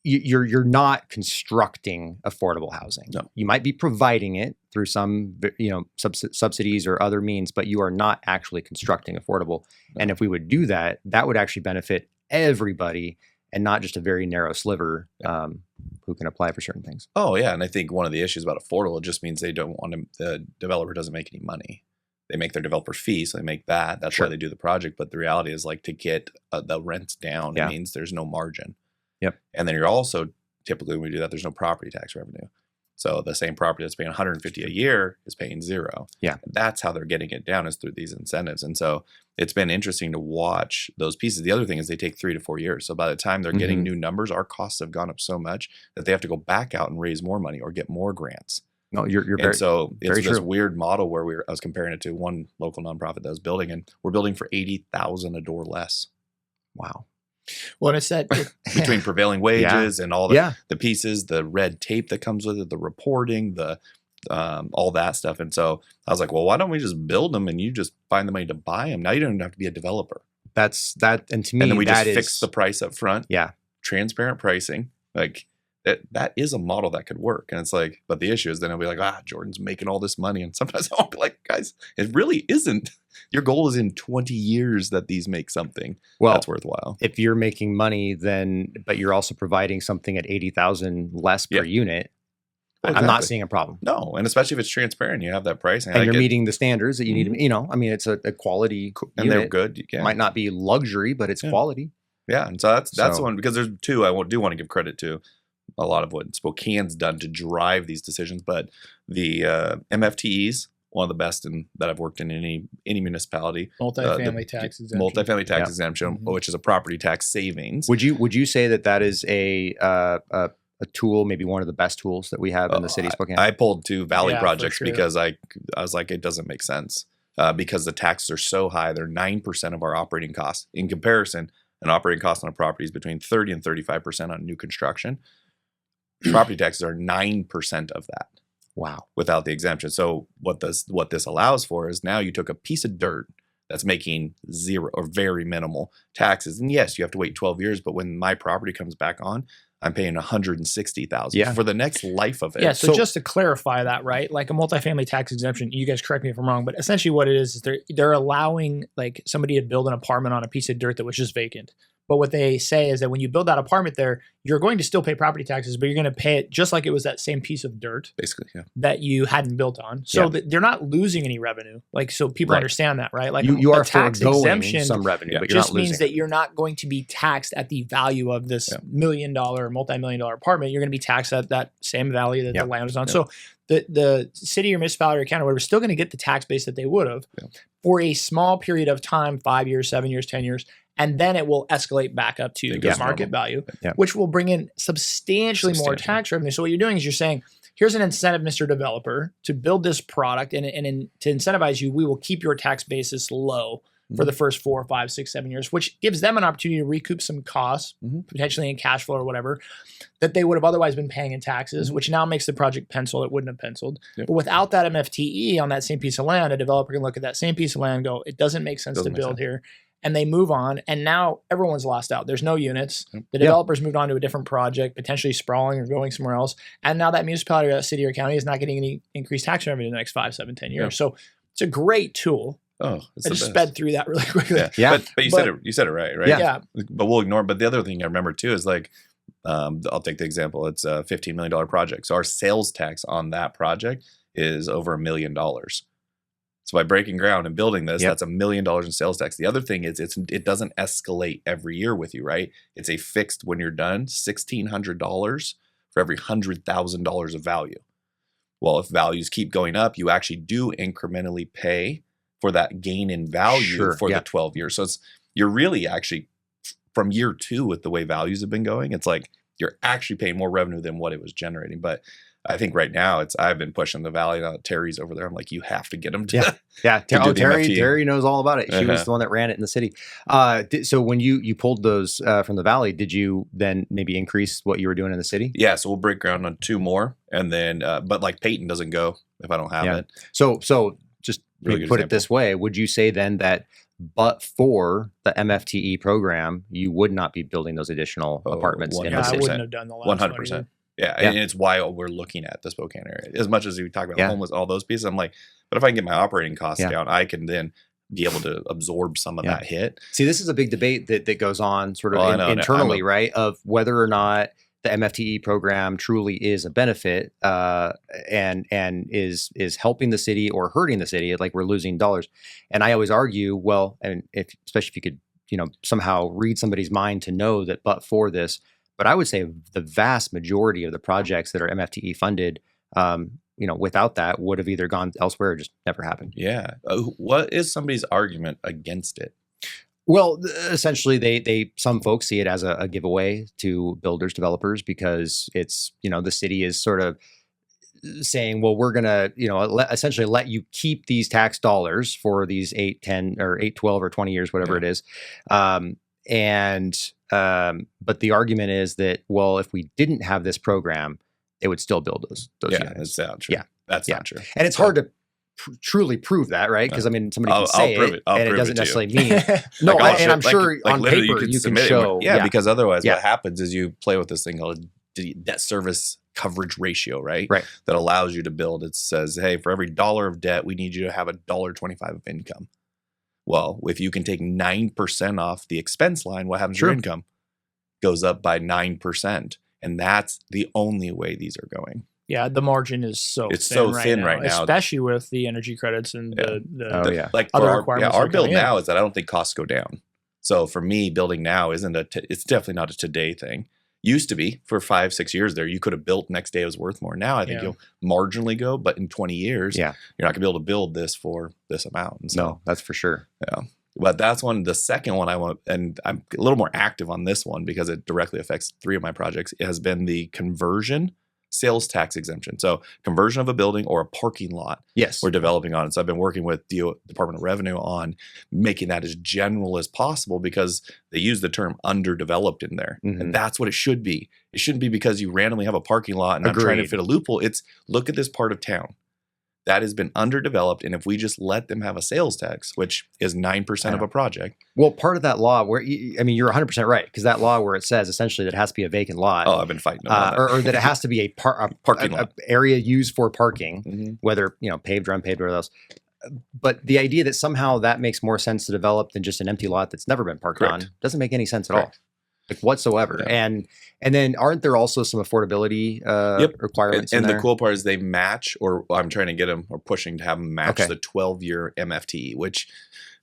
you're not constructing affordable housing. No. You might be providing it through some subsidies or other means, but you are not actually constructing affordable. No. And if we would do that, that would actually benefit everybody and not just a very narrow sliver who can apply for certain things. Oh yeah, and I think one of the issues about affordable, it just means they don't want to. The developer doesn't make any money. They make their developer fee, so they make that. That's Sure. why they do the project. But the reality is, like, to get the rents down, Yeah. it means there's no margin. Yep. And then you're also typically when we do that, there's no property tax revenue. So the same property that's paying $150 a year is paying $0. Yeah. That's how they're getting it down, is through these incentives. And so it's been interesting to watch those pieces. The other thing is they take 3 to 4 years. So by the time they're getting new numbers, our costs have gone up so much that they have to go back out and raise more money or get more grants. No, you're And very so it's very this true. weird model where I was comparing it to one local nonprofit that was building, and we're building for $80,000 a door less wow. Well, and it's that. between prevailing wages and all the pieces, the red tape that comes with it, the reporting, the all that stuff. And so I was like, well, why don't we just build them and you just find the money to buy them? Now you don't even have to be a developer. That's that, and to me, And then we just that is fix the price up front. Yeah. Transparent pricing. Like that is a model that could work. And it's like, but the issue is then it'll be like, Jordan's making all this money. And sometimes I'll be like, guys, it really isn't. Your goal is in 20 years that these make something that's worthwhile. If you're making money, then but you're also providing something at 80,000 less per unit, Well, I'm not exactly. seeing a problem. No, and especially if it's transparent, you have that price, And you're meeting the standards that you need to, I mean, it's a quality and unit. they're good. It might not be luxury, but it's quality. Yeah, and so that's the one, because there's two I do want to give credit to. A lot of what Spokane's done to drive these decisions, but the MFTEs, one of the best that I've worked in any municipality. Multifamily tax exemption. Multifamily tax exemption, which is a property tax savings. Would you say that is a tool, maybe one of the best tools that we have in the city of Spokane? I pulled 2 Valley Yeah, projects for sure. because I was like, it doesn't make sense because the taxes are so high. They're 9% of our operating costs. In comparison, an operating cost on a property is between 30 and 35% on new construction. Property taxes are 9% of that. Wow. Without the exemption. So what this allows for is now you took a piece of dirt that's making 0 or very minimal taxes. And yes, you have to wait 12 years, but when my property comes back on, I'm paying $160,000 for the next life of it. Yeah, so just to clarify that, right? Like a multifamily tax exemption, you guys correct me if I'm wrong, but essentially what it is they're allowing like somebody to build an apartment on a piece of dirt that was just vacant. But what they say is that when you build that apartment there, you're going to still pay property taxes, but you're going to pay it just like it was that same piece of dirt basically, that you hadn't built on. So they're not losing any revenue. Like, so people understand that, right? Like you are tax foregoing some revenue, but you're just not losing. means that you're not going to be taxed at the value of this $1 million, multi-million-dollar apartment. You're going to be taxed at that same value that the land was on. So the city or municipality or county or whatever is still going to get the tax base that they would have for a small period of time, 5 years, 7 years, 10 years. And then it will escalate back up to the market value, which will bring in substantially more tax revenue. So what you're doing is you're saying, here's an incentive, Mr. Developer, to build this product. And to incentivize you, we will keep your tax basis low for the first 4, 5, 6, 7 years, which gives them an opportunity to recoup some costs, potentially in cash flow or whatever, that they would have otherwise been paying in taxes, which now makes the project pencil that wouldn't have penciled. But without that MFTE on that same piece of land, a developer can look at that same piece of land and go, it doesn't make sense to build here. And they move on, and now everyone's lost out. There's no units. The developers moved on to a different project, potentially sprawling or going somewhere else. And now that municipality or that city or county is not getting any increased tax revenue in the next 5, 7, 10 years. So it's a great tool. Oh, I just sped through that really quickly. But you said it right? Yeah. But we'll ignore it. But the other thing I remember too is like, I'll take the example. It's a $15 million project. So our sales tax on that project is over $1 million. So by breaking ground and building this, that's $1 million in sales tax. The other thing is it doesn't escalate every year with you, right? It's a fixed when you're done, $1,600 for every $100,000 of value. Well, if values keep going up, you actually do incrementally pay for that gain in value for the 12 years. So you're really actually from year 2 with the way values have been going, it's like you're actually paying more revenue than what it was generating. But I think right now I've been pushing the Valley. Terry's over there. I'm like, you have to get him to. Yeah. to do the MFT. Terry knows all about it. She was Uh-huh. the one that ran it in the city. So when you pulled those from the Valley, did you then maybe increase what you were doing in the city? Yeah, so we'll break ground on 2 more, and then but like Peyton doesn't go if I don't have it. So just Really maybe good put it example. this way: would you say then that, but for the MFTE program, you would not be building those additional apartments in Yeah, the I city? wouldn't have done the last 100%. Yeah, Yeah. and it's why we're looking at the Spokane area. As much as we talk about Yeah. homeless, all those pieces, I'm like, but if I can get my operating costs Yeah. down, I can then be able to absorb some of Yeah. that hit. See, this is a big debate that goes on sort of Well, I know, internally, right? Of whether or not the MFTE program truly is a benefit and is helping the city or hurting the city, like we're losing dollars. And I always argue, well, and especially if you could, somehow read somebody's mind to know that, but for this, but I would say the vast majority of the projects that are MFTE funded, without that would have either gone elsewhere or just never happened. Yeah. What is somebody's argument against it? Well, essentially, some folks see it as a giveaway to builders, developers, because it's, the city is sort of saying, well, we're going to, essentially let you keep these tax dollars for these 8, 10, or 8, 12, or 20 years, whatever it is. But the argument is that, well, if we didn't have this program, it would still build those units. That's not true. Yeah. That's not true. And it's hard to truly prove that, right? Because somebody can say prove it, I'll and it prove doesn't to you. necessarily mean no. And I'm sure on literally paper you can submit it. show. Because otherwise, what happens is you play with this thing called debt service coverage ratio, right? Right. That allows you to build. It says, hey, for every $1 of debt, we need you to have $1.25 of income. Well, if you can take 9% off the expense line, what happens to your income? Goes up by 9%. And that's the only way these are going. Yeah, the margin is so It's thin so thin right now. especially with the energy credits and the Like other for requirements our that are build coming in. now is that I don't think costs go down. So for me, building now it's definitely not a today thing. Used to be for 5-6 years there, you could have built next day it was worth more. Now I think you'll marginally go, but in 20 years, you're not gonna be able to build this for this amount. And so, No, that's for sure. Yeah. But that's the second one I want, and I'm a little more active on this one because it directly affects 3 of my projects. It has been the conversion sales tax exemption. So conversion of a building or a parking lot. Yes. We're developing on it. So I've been working with Department of Revenue on making that as general as possible because they use the term underdeveloped in there. Mhm. And that's what it should be. It shouldn't be because you randomly have a parking lot and I'm trying to Agreed. fit a loophole. It's look at this part of town that has been underdeveloped. And if we just let them have a sales tax, which is 9% of a project. Well, part of that law where, you're 100% right. Because that law where it says essentially that it has to be a vacant lot. Oh, I've been fighting about that. or that it has to be a Parking lot. area used for parking, Mhm. whether, paved or unpaved or else. But the idea that somehow that makes more sense to develop than just an empty lot that's never been parked on doesn't make any sense at all. Like whatsoever. Yeah. And then aren't there also some affordability requirements And in there? the cool part is they match, or I'm trying to get them or pushing to have them match the 12-year MFT, which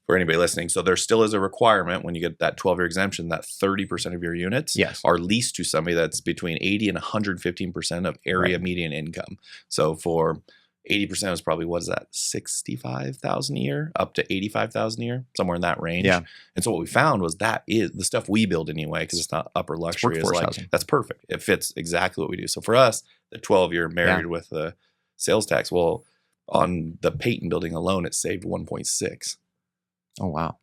for anybody listening, so there still is a requirement when you get that 12-year exemption that 30% of your units are leased to somebody that's between 80 and 115% of area median income. So for 80% is probably, what is that, 65,000 a year up to 85,000 a year, somewhere in that range. Yeah. And so what we found was that is the stuff we build anyway, because it's not upper luxury. Is like housing. That's perfect. It fits exactly what we do. So for us, the 12-year married with the sales tax, well, on the Peyton building alone, it saved 1.6. Oh wow.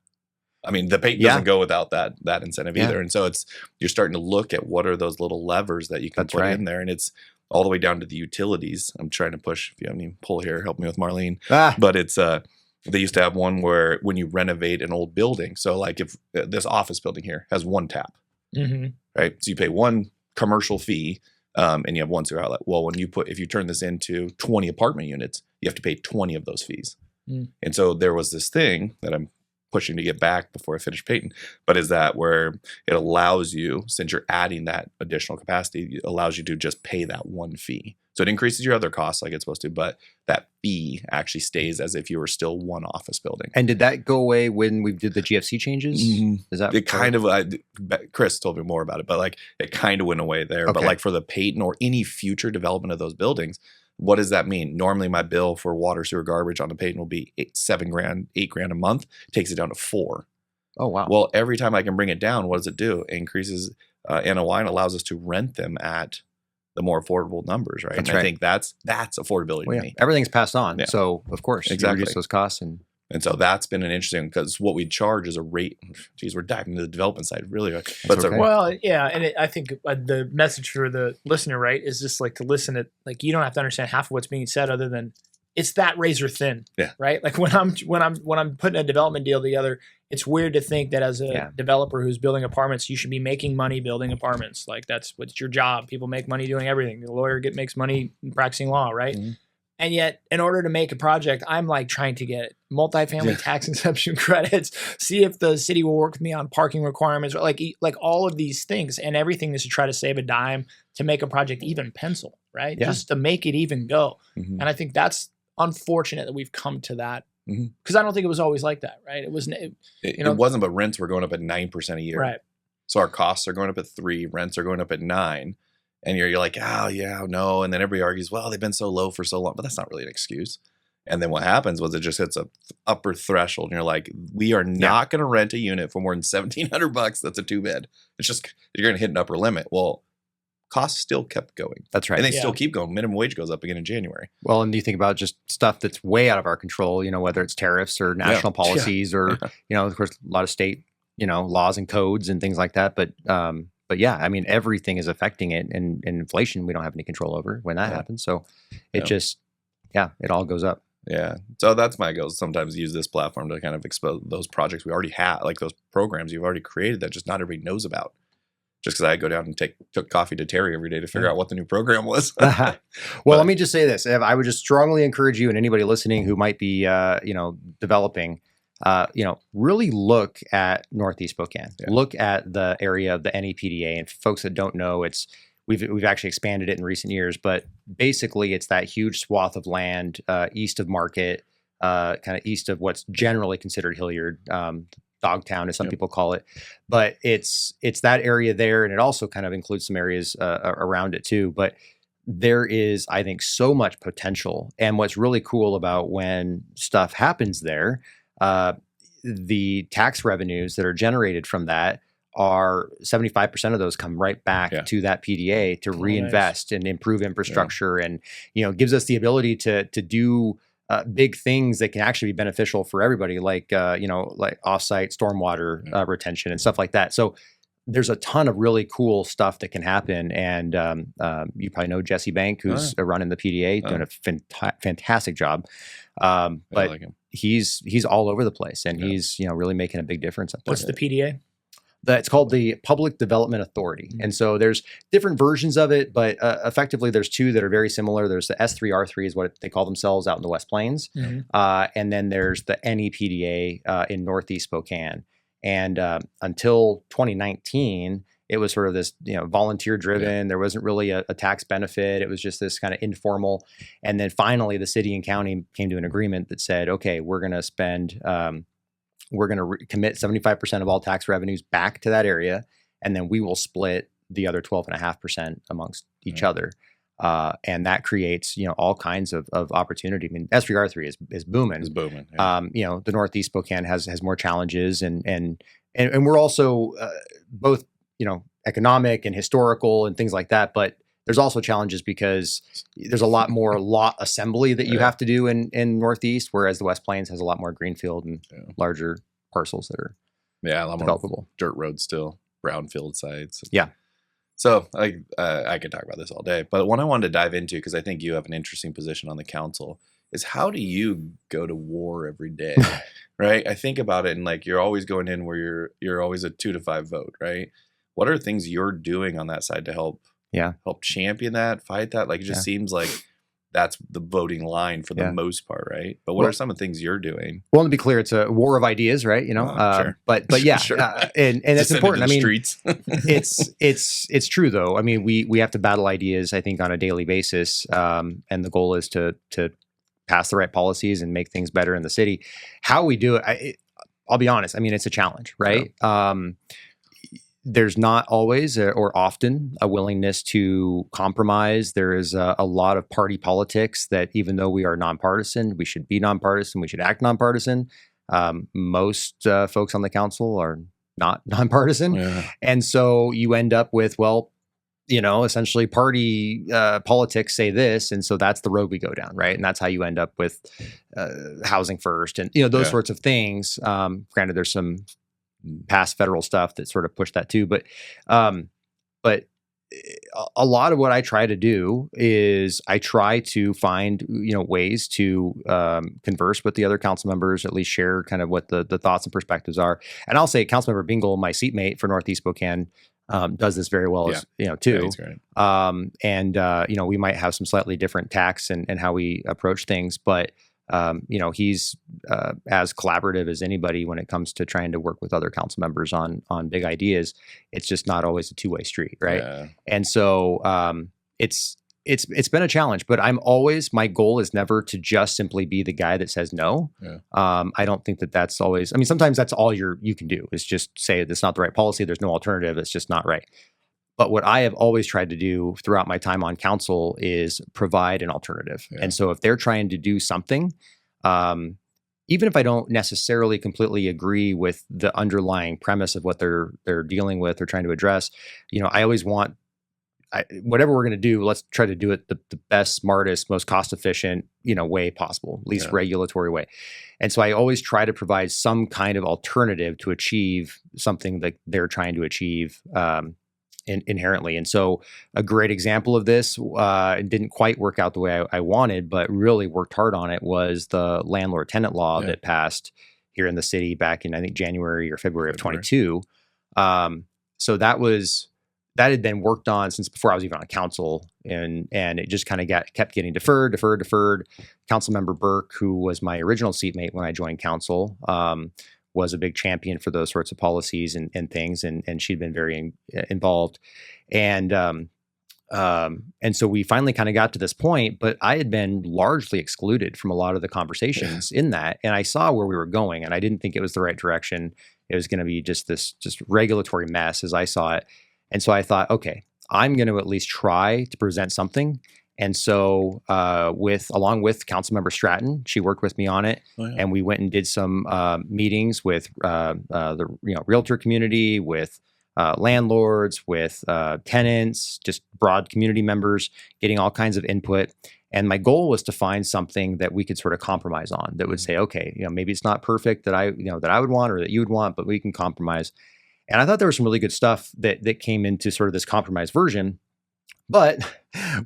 I mean, the Peyton doesn't go without that incentive either. And so you're starting to look at what are those little levers that you can put in there, and it's all the way down to the utilities. I'm trying to push. If you have any pull here, help me with Marlene. But it's they used to have one where when you renovate an old building, so like if this office building here has one tap, right? So you pay one commercial fee, and you have one sewer outlet. Well, if you turn this into 20 apartment units, you have to pay 20 of those fees. And so there was this thing that I'm pushing to get back before I finish Peyton, but is that where it allows you, since you're adding that additional capacity, it allows you to just pay that one fee. So it increases your other costs like it's supposed to, but that fee actually stays as if you were still one office building. And did that go away when we did the GFC changes? Is that it kind of? Chris told me more about it, but like it kind of went away there. But like for the Peyton or any future development of those buildings, what does that mean? Normally, my bill for water, sewer, garbage on the Peyton will be $8,000 a month. Takes it down to $4,000. Oh wow! Well, every time I can bring it down, what does it do? It increases NOI and allows us to rent them at the more affordable numbers, right? That's and right. I think that's affordability Well, to yeah. me. Everything's passed on. Yeah. So of course, Exactly. you reduce those costs. And so that's been an interesting, because what we charge is a rate. Geez, we're diving into the development side really. But it's okay. Well, yeah, and I think the message for the listener, right, is just like to listen to, like, you don't have to understand half of what's being said other than it's that razor thin. Yeah. Right. Like when I'm putting a development deal together, it's weird to think that as a developer who's building apartments, you should be making money building apartments. Like that's what's your job. People make money doing everything. The lawyer makes money practicing law, right? Mm-hmm. And yet, in order to make a project, I'm like trying to get multifamily tax exemption credits, see if the city will work with me on parking requirements, like all of these things, and everything is to try to save a dime to make a project even pencil, right? Yeah. Just to make it even go. Mm-hmm. And I think that's unfortunate that we've come to that, because I don't think it was always like that, right? It wasn't. It wasn't, but rents were going up at 9% a year, right? So our costs are going up at 3%, rents are going up at 9%. And you're like, oh, yeah, no. And then everybody argues, well, they've been so low for so long. But that's not really an excuse. And then what happens was it just hits a upper threshold. And you're like, we are not going to rent a unit for more than $1,700. That's a 2-bed. It's just, you're going to hit an upper limit. Well, costs still kept going. That's right. And they still keep going. Minimum wage goes up again in January. Well, and you think about just stuff that's way out of our control, whether it's tariffs or national policies or, of course, a lot of state, laws and codes and things like that. But yeah, I mean, everything is affecting it, and inflation we don't have any control over when that happens. So it just, it all goes up. Yeah. So that's my goal. Sometimes use this platform to kind of expose those projects we already have, like those programs you've already created that just not everybody knows about. Just because I go down and took coffee to Terry every day to figure out what the new program was. Well, let me just say this. I would just strongly encourage you and anybody listening who might be, developing, really look at Northeast Spokane. Yeah. Look at the area of the NEPDA. And folks that don't know, we've actually expanded it in recent years, but basically it's that huge swath of land east of Market, kind of east of what's generally considered Hilliard, Dogtown, as some people call it. But it's that area there, and it also kind of includes some areas around it too. But there is, I think, so much potential. And what's really cool about when stuff happens there, the tax revenues that are generated from that are 75% of those come right back to that PDA to reinvest and improve infrastructure, and gives us the ability to do big things that can actually be beneficial for everybody, like like offsite stormwater retention and stuff like that. So there's a ton of really cool stuff that can happen, and you probably know Jesse Bank, who's running the PDA, doing a fantastic job. But like he's all over the place, and he's really making a big difference up there. What's the PDA? It's called the Public Development Authority. And so there's different versions of it, but effectively there's two that are very similar. There's the S3R3 is what they call themselves out in the West Plains. And then there's the NEPDA in Northeast Spokane. And until 2019, it was sort of this, volunteer driven. There wasn't really a tax benefit. It was just this kind of informal. And then finally the city and county came to an agreement that said, okay, we're going to spend, we're going to commit 75% of all tax revenues back to that area, and then we will split the other 12.5% amongst each other. And that creates, all kinds of opportunity. I mean, S3R3 is booming. It's booming. Yeah. The Northeast Spokane has more challenges, and we're also both, economic and historical and things like that, but there's also challenges because there's a lot more lot assembly that you have to do in Northeast, whereas the West Plains has a lot more greenfield and larger parcels that are a lot developable. More dirt roads still, brownfield sites. Yeah. So I could talk about this all day, but one I wanted to dive into, because I think you have an interesting position on the council, is how do you go to war every day, right? I think about it, and like you're always going in where you're always a 2-5 vote, right? What are things you're doing on that side to help champion that, fight that? Like it just seems like that's the voting line for the most part, right? But what are some of the things you're doing? Well, to be clear, it's a war of ideas, right? Sure. But yeah, Sure. And it's important. I mean, streets. it's true though. I mean, we have to battle ideas, I think, on a daily basis, and the goal is to pass the right policies and make things better in the city. How we do it, I'll be honest. I mean, it's a challenge, right? Yeah. There's not always or often a willingness to compromise. There is a lot of party politics that, even though we are nonpartisan, we should be nonpartisan, we should act nonpartisan. Most folks on the council are not nonpartisan. Yeah. And so you end up with, essentially party politics say this, and so that's the road we go down, right? And that's how you end up with housing first, and those sorts of things. Granted, there's some past federal stuff that sort of pushed that too, but a lot of what I try to do is I try to find ways to converse with the other council members, at least share kind of what the thoughts and perspectives are. And I'll say Councilmember Bingle, my seatmate for Northeast Spokane, does this very well as too. And we might have some slightly different tacks and how we approach things, but he's as collaborative as anybody when it comes to trying to work with other council members on big ideas. It's just not always a two-way street, right? Yeah. And so it's been a challenge, but my goal is never to just simply be the guy that says no. Yeah. I don't think that's always. I mean, sometimes that's all you can do is just say that's not the right policy. There's no alternative. It's just not right. But what I have always tried to do throughout my time on council is provide an alternative. Yeah. And so if they're trying to do something, even if I don't necessarily completely agree with the underlying premise of what they're dealing with or trying to address, I always want whatever we're going to do, let's try to do it the best, smartest, most cost efficient, way possible, least regulatory way. And so I always try to provide some kind of alternative to achieve something that they're trying to achieve inherently. And so a great example of this, it didn't quite work out the way I wanted, but really worked hard on it, was the landlord-tenant law that passed here in the city back in, I think, January or February of 22. So that had been worked on since before I was even on council, and it just kind of kept getting deferred. Councilmember Burke, who was my original seatmate when I joined council, was a big champion for those sorts of policies and things, and she'd been very involved, and so we finally kind of got to this point. But I had been largely excluded from a lot of the conversations in that, and I saw where we were going, and I didn't think it was the right direction. It was going to be just regulatory mess as I saw it. And so I thought, okay, I'm going to at least try to present something. And so along with Councilmember Stratton, she worked with me on it. And we went and did some meetings with the realtor community, with landlords, with tenants, just broad community members, getting all kinds of input. And my goal was to find something that we could sort of compromise on, that would say, okay, maybe it's not perfect that I would want or that you would want, but we can compromise. And I thought there was some really good stuff that came into sort of this compromise version. But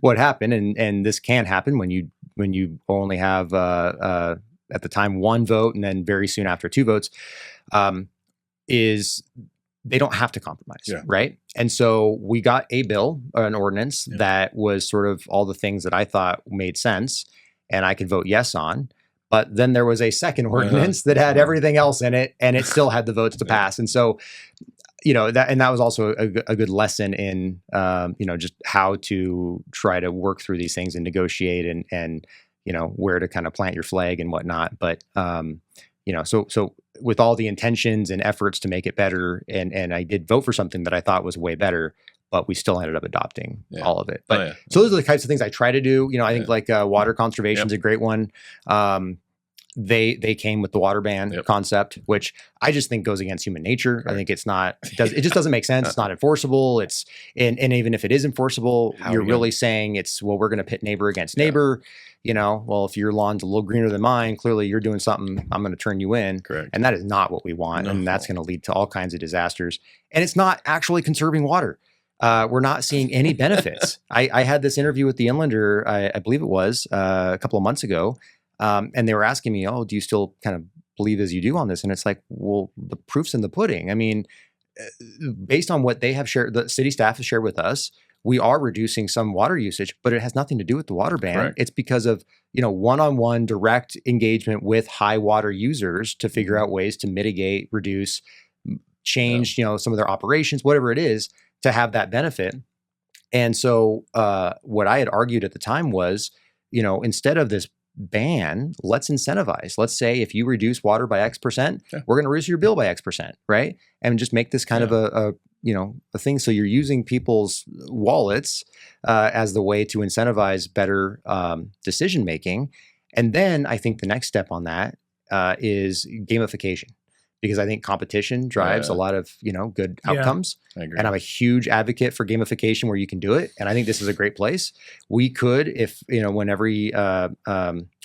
what happened, and this can happen when you only have at the time one vote and then very soon after two votes, is they don't have to compromise, right? And so we got a bill, an ordinance that was sort of all the things that I thought made sense and I could vote yes on. But then there was a second ordinance that had everything else in it, and it still had the votes to pass. And so, that was also a good lesson in, just how to try to work through these things and negotiate and where to kind of plant your flag and whatnot. But, so with all the intentions and efforts to make it better, and I did vote for something that I thought was way better, but we still ended up adopting all of it. But so those are the types of things I try to do. I think like water conservation is a great one. They came with the water ban concept, which I just think goes against human nature. I think it just doesn't make sense. It's not enforceable. And even if it is enforceable, you're really saying we're going to pit neighbor against neighbor. Well, if your lawn's a little greener than mine, clearly you're doing something, I'm going to turn you in. Correct. And that is not what we want. No. And that's going to lead to all kinds of disasters. And it's not actually conserving water. We're not seeing any benefits. I had this interview with the Inlander, I believe it was a couple of months ago. And they were asking me, oh, do you still kind of believe as you do on this? And it's like, well, the proof's in the pudding. I mean, based on what they have shared, the city staff has shared with us, we are reducing some water usage, but it has nothing to do with the water ban. Correct. It's because of, one-on-one direct engagement with high water users to figure out ways to mitigate, reduce, change, some of their operations, whatever it is, to have that benefit. And so what I had argued at the time was, instead of this ban, let's incentivize. Let's say if you reduce water by X%, we're going to reduce your bill by X%, right? And just make this kind of a thing. So you're using people's wallets as the way to incentivize better decision making. And then I think the next step on that is gamification, because I think competition drives a lot of, good outcomes. I agree. And I'm a huge advocate for gamification where you can do it. And I think this is a great place. We could, if, when every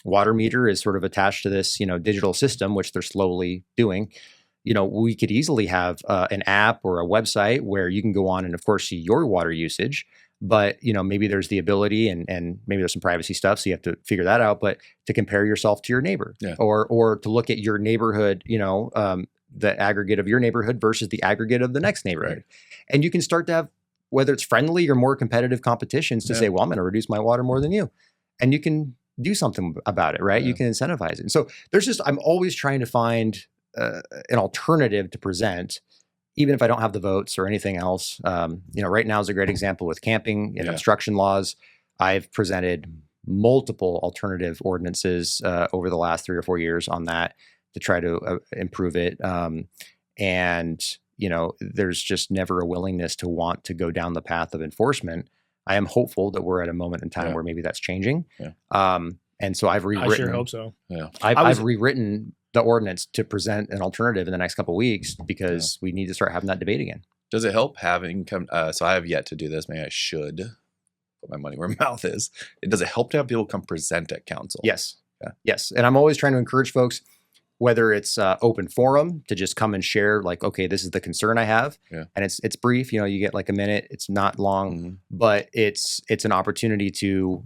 water meter is sort of attached to this, digital system, which they're slowly doing, we could easily have an app or a website where you can go on and, of course, see your water usage. But, maybe there's the ability and maybe there's some privacy stuff. So you have to figure that out. But to compare yourself to your neighbor or to look at your neighborhood, the aggregate of your neighborhood versus the aggregate of the next neighborhood. Right. And you can start to have, whether it's friendly or more competitive competitions to say, well, I'm going to reduce my water more than you. And you can do something about it, right? You can incentivize it. And so I'm always trying to find an alternative to present, even if I don't have the votes or anything else. Right now is a great example with camping and obstruction laws. I've presented multiple alternative ordinances over the last 3 or 4 years on that to try to improve it. There's just never a willingness to want to go down the path of enforcement. I am hopeful that we're at a moment in time where maybe that's changing. Yeah. And so I've rewritten. I sure hope so. Yeah. I've rewritten the ordinance to present an alternative in the next couple of weeks because we need to start having that debate again. Does it help having so I have yet to do this. Maybe I should put my money where my mouth is. Does it help to have people come present at council? Yes. Yeah. Yes. And I'm always trying to encourage folks, whether it's open forum to just come and share, like, okay, this is the concern I have. Yeah. And it's brief, you get like a minute, it's not long, but it's an opportunity to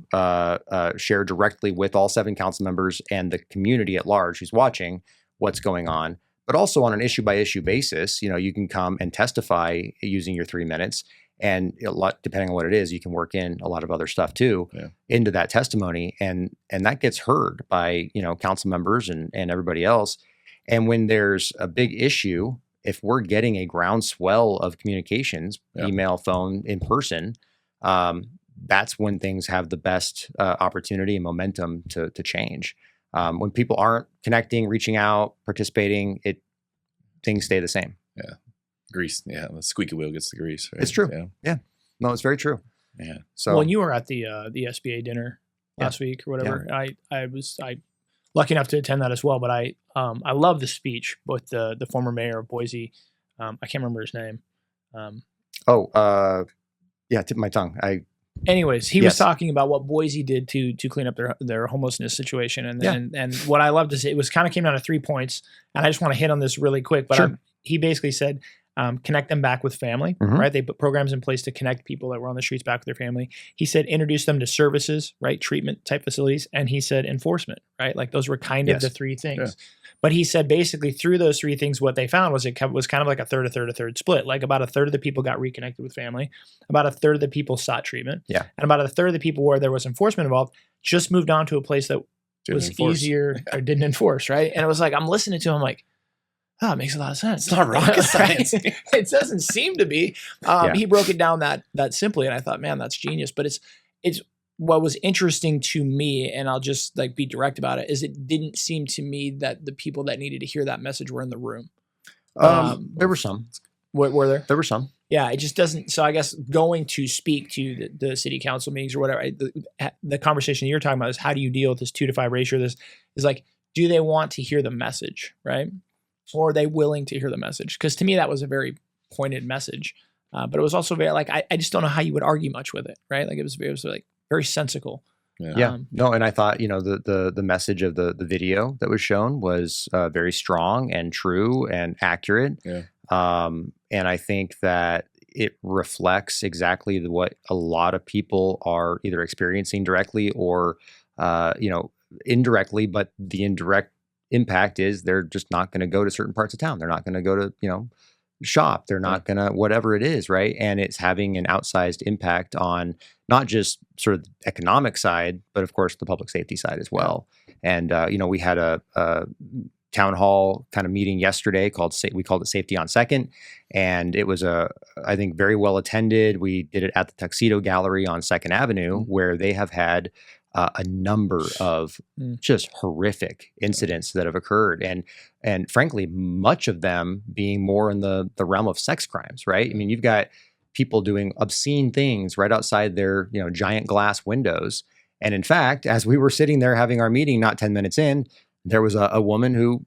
share directly with all 7 council members and the community at large who's watching what's going on, but also on an issue by issue basis. You can come and testify using your 3 minutes. And a lot, depending on what it is, you can work in a lot of other stuff too into that testimony, and that gets heard by council members and everybody else. And when there's a big issue, if we're getting a groundswell of communications, email, phone, in person, that's when things have the best opportunity and momentum to change. When people aren't connecting, reaching out, participating, things stay the same. Yeah. Grease, the squeaky wheel gets the grease. Right? It's true. Yeah, no, it's very true. Yeah. So when you were at the SBA dinner last week or whatever, I was lucky enough to attend that as well. But I love the speech with the former mayor of Boise. I can't remember his name. Tip my tongue. Anyways, he was talking about what Boise did to clean up their homelessness situation, and what I love to say, it was kind of came down to 3 points, and I just want to hit on this really quick. But he basically said, connect them back with family, right? They put programs in place to connect people that were on the streets back with their family. He said, introduce them to services, right? Treatment type facilities. And he said, enforcement, right? Like those were kind of the 3 things. Yeah. But he said, basically through those 3 things, what they found was it was kind of like a third split. Like about a third of the people got reconnected with family. About a third of the people sought treatment. Yeah. And about a third of the people where there was enforcement involved just moved on to a place that was easier or didn't enforce, right? And it was like, I'm listening to him like, oh, it makes a lot of sense. It's not rocket science. It doesn't seem to be. He broke it down that simply, and I thought, man, that's genius. But it's what was interesting to me, and I'll just like be direct about it, is it didn't seem to me that the people that needed to hear that message were in the room. There were some. Were there? There were some. Yeah, it just doesn't. So I guess going to speak to the city council meetings or whatever, the conversation you're talking about is how do you deal with this 2 to 5 ratio? This is like, do they want to hear the message, right? Or are they willing to hear the message? Because to me, that was a very pointed message. But it was also very like, I just don't know how you would argue much with it, right? Like it was like very sensical. Yeah. No, and I thought, the message of the video that was shown was very strong and true and accurate. Yeah. And I think that it reflects exactly what a lot of people are either experiencing directly or, indirectly, but the indirect impact is they're just not going to go to certain parts of town. They're not going to go to, shop. They're not going to, whatever it is. Right. And it's having an outsized impact on not just sort of the economic side, but of course the public safety side as well. And, we had a town hall kind of meeting yesterday we called it Safety on Second. And it was I think very well attended. We did it at the Tuxedo Gallery on 2nd Avenue, where they have had a number of just horrific incidents that have occurred. And frankly, much of them being more in the realm of sex crimes, right? I mean, you've got people doing obscene things right outside their, giant glass windows. And in fact, as we were sitting there having our meeting, not 10 minutes in, there was a woman who,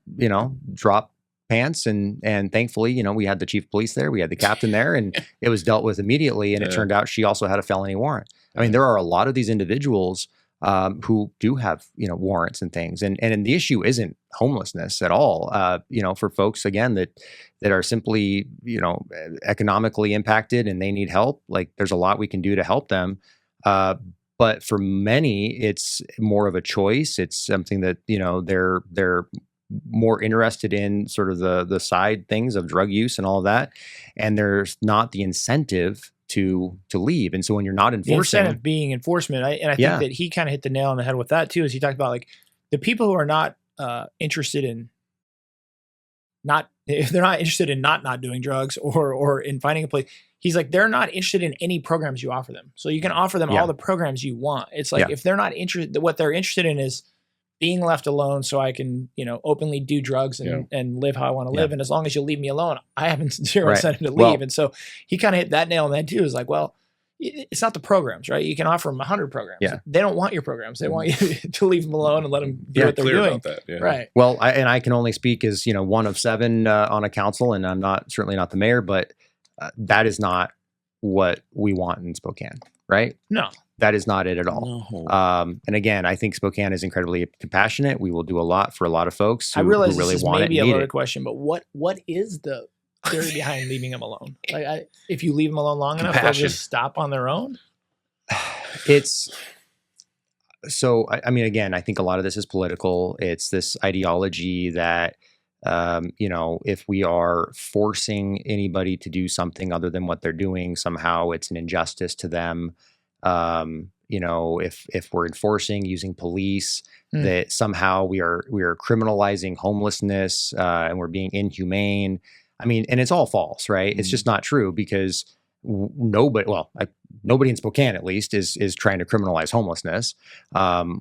dropped pants, and thankfully, you know, we had the chief of police there, we had the captain there, and it was dealt with immediately. And it turned out she also had a felony warrant. I mean, there are a lot of these individuals who do have, you know, warrants and things, and the issue isn't homelessness at all. You know, for folks again that are simply, you know, economically impacted and they need help, like there's a lot we can do to help them. But for many, it's more of a choice. It's something that, you know, they're more interested in sort of the side things of drug use and all of that, and there's not the incentive to leave. And so when you're not enforcing, the incentive being enforcement, I think that he kind of hit the nail on the head with that too, is he talked about like the people who are not interested in if they're not interested in not doing drugs or in finding a place, he's like, they're not interested in any programs you offer them. So you can offer them all the programs you want. It's like, if they're not interested, what they're interested in is being left alone so I can, you know, openly do drugs and live how I want to live. And as long as you leave me alone, I have zero incentive to leave. Well, and so he kind of hit that nail on the head too. Is like, well, it's not the programs, right? You can offer them 100 programs. Yeah. They don't want your programs. They want you to leave them alone and let them do what they're doing. About that. Right. Well, I can only speak as, you know, one of 7 on a council, and I'm certainly not the mayor, but that is not what we want in Spokane, right? No. That is not it at all. No. And again, I think Spokane is incredibly compassionate. We will do a lot for a lot of folks who, I realize who really this is want maybe it. a Need loaded it. question, but what is the theory behind leaving them alone? Like, if you leave them alone long enough, they'll just stop on their own. It's so. I mean, again, I think a lot of this is political. It's this ideology that, you know, if we are forcing anybody to do something other than what they're doing, somehow it's an injustice to them. You know, if we're enforcing using police, that somehow we are criminalizing homelessness, and we're being inhumane. I mean, and it's all false, right? It's just not true, because nobody in Spokane, at least, is trying to criminalize homelessness.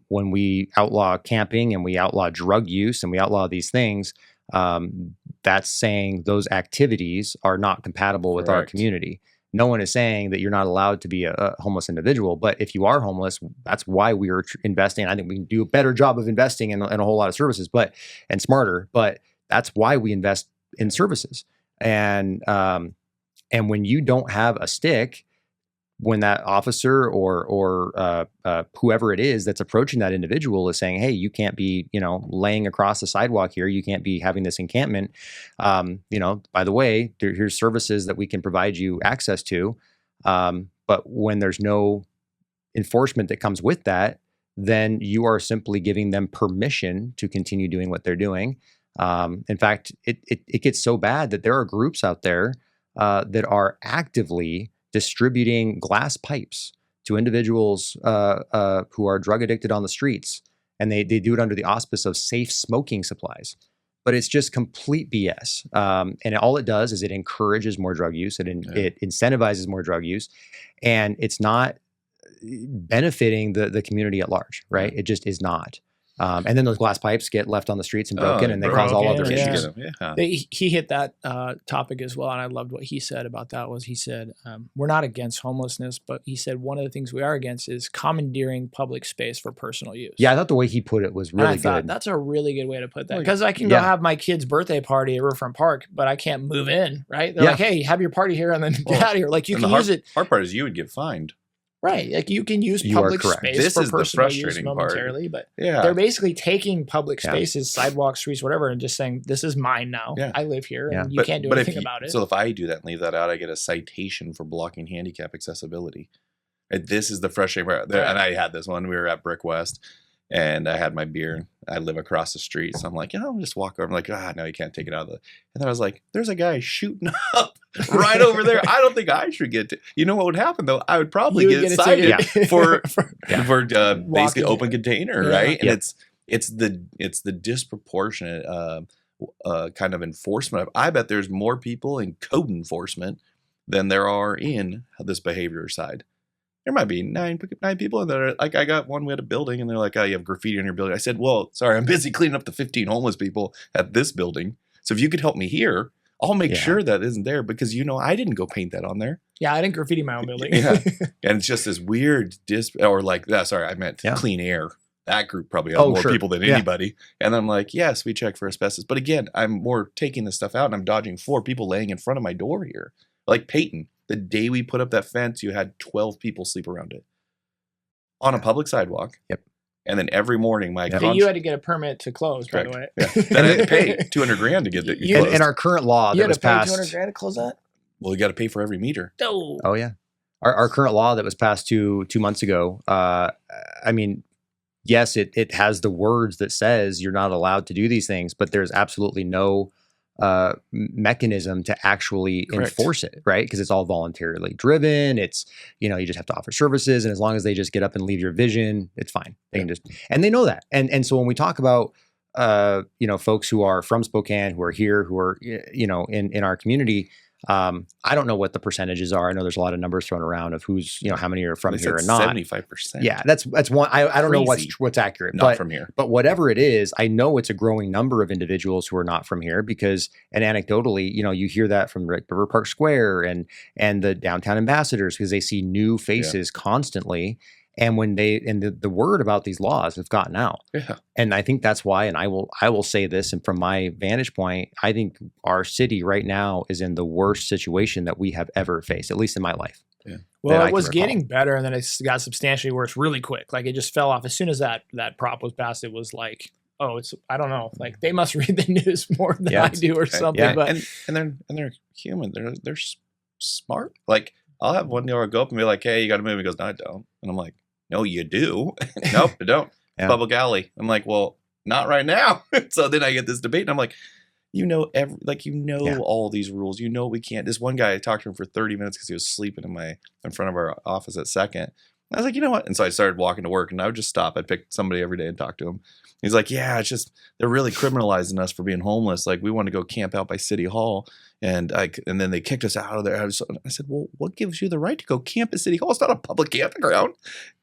When we outlaw camping and we outlaw drug use and we outlaw these things, that's saying those activities are not compatible with our community. No one is saying that you're not allowed to be a homeless individual, but if you are homeless, that's why we are investing. I think we can do a better job of investing in a whole lot of services, and smarter. But that's why we invest in services. And when you don't have a stick, when that officer or whoever it is that's approaching that individual is saying, hey, you can't be, you know, laying across the sidewalk here. You can't be having this encampment. You know, by the way, here's services that we can provide you access to. But when there's no enforcement that comes with that, then you are simply giving them permission to continue doing what they're doing. In fact, it gets so bad that there are groups out there that are actively distributing glass pipes to individuals who are drug addicted on the streets, and they do it under the auspice of safe smoking supplies. But it's just complete BS. And all it does is it encourages more drug use. It incentivizes more drug use, and it's not benefiting the community at large, right? It just is not. And then those glass pipes get left on the streets and broken, and they cause all other issues. He hit that topic as well, and I loved what he said about that. He said, we're not against homelessness, but he said one of the things we are against is commandeering public space for personal use. Yeah, I thought the way he put it was really good. That's a really good way to put that, because I can go have my kid's birthday party at Riverfront Park, but I can't move in, right? They're like, hey, have your party here and then get out of here. Like, you can use it. Hard part is you would get fined. Right. Like, you can use public space for personal use momentarily, but they're basically taking public spaces, sidewalks, streets, whatever, and just saying, this is mine now. Yeah. I live here, and you can't do anything about it. So if I do that and leave that out, I get a citation for blocking handicap accessibility. And this is the frustrating part. And I had this one. We were at Brick West, and I had my beer. I live across the street, so I'm like, I'll just walk over. I'm like, no, you can't take it out of the. And then I was like, there's a guy shooting up right over there. I don't think I should get. You know what would happen though? I would probably get cited for basically open container, right? And it's the disproportionate kind of enforcement. I bet there's more people in code enforcement than there are in this behavior side. There might be nine people that are like, I got one, we had a building, and they're like, oh, you have graffiti in your building. I said, well, sorry, I'm busy cleaning up the 15 homeless people at this building. So if you could help me here, I'll make sure that isn't there, because, you know, I didn't go paint that on there. Yeah, I didn't graffiti my own building. And it's just this weird I meant clean air. that group probably has more sure. people than anybody. And I'm like, yes, we check for asbestos. But again, I'm more taking this stuff out and I'm dodging 4 people laying in front of my door here. Like Peyton, the day we put up that fence, you had 12 people sleep around it on a public sidewalk. Yep. And then every morning, my you had to get a permit to close, by the way. Yeah. Then I had to pay $200,000 to get it closed. In our current law that was passed, $200,000 to close that. Well, you got to pay for every meter. Oh yeah, our current law that was passed 2 months ago. I mean, yes, it has the words that says you're not allowed to do these things, but there's absolutely no mechanism to actually enforce it, right? Because it's all voluntarily driven. It's, you just have to offer services, and as long as they just get up and leave your vision, it's fine. They can and they know that. And so when we talk about folks who are from Spokane, who are here, who are in our community, I don't know what the percentages are. I know there's a lot of numbers thrown around of who's, how many are from here or not. 75%. Yeah, that's one. I don't know what's accurate. Not from here. But whatever it is, I know it's a growing number of individuals who are not from here because, and anecdotally, you hear that from River Park Square and the downtown ambassadors because they see new faces constantly. And when the word about these laws have gotten out, and I think that's why. And I will say this, and from my vantage point, I think our city right now is in the worst situation that we have ever faced, at least in my life. Yeah. Well, it was getting better, and then it got substantially worse really quick. Like it just fell off as soon as that prop was passed. It was like, oh, I don't know. Like they must read the news more than I do or something. Yeah. But and they're human. They're smart. Like I'll have one year go up and be like, hey, you got to move. He goes, no, I don't. And I'm like, no, you do. Nope, I don't. It's public alley. I'm like, well, not right now. So then I get this debate, and I'm like, all these rules. We can't. This one guy, I talked to him for 30 minutes because he was sleeping in front of our office at Second. I was like, you know what? And so I started walking to work, and I would just stop. I'd pick somebody every day and talk to him. He's like, yeah, it's just they're really criminalizing us for being homeless. Like we want to go camp out by City Hall, and then they kicked us out of there. I said, well, what gives you the right to go camp at City Hall? It's not a public campground.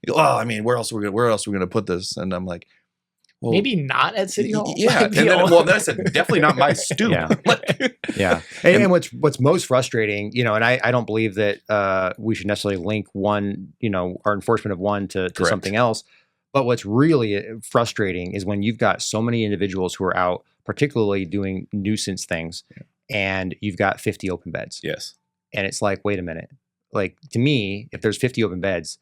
He goes, oh, I mean, where else are we going to put this? And I'm like, well, maybe not at City Hall. Yeah, and then I said, definitely not my stoop. Yeah. And what's most frustrating, and I don't believe that we should necessarily link one, our enforcement of one to something else. But what's really frustrating is when you've got so many individuals who are out, particularly doing nuisance things, and you've got 50 open beds. Yes. And it's like, wait a minute. Like, to me, if there's 50 open beds,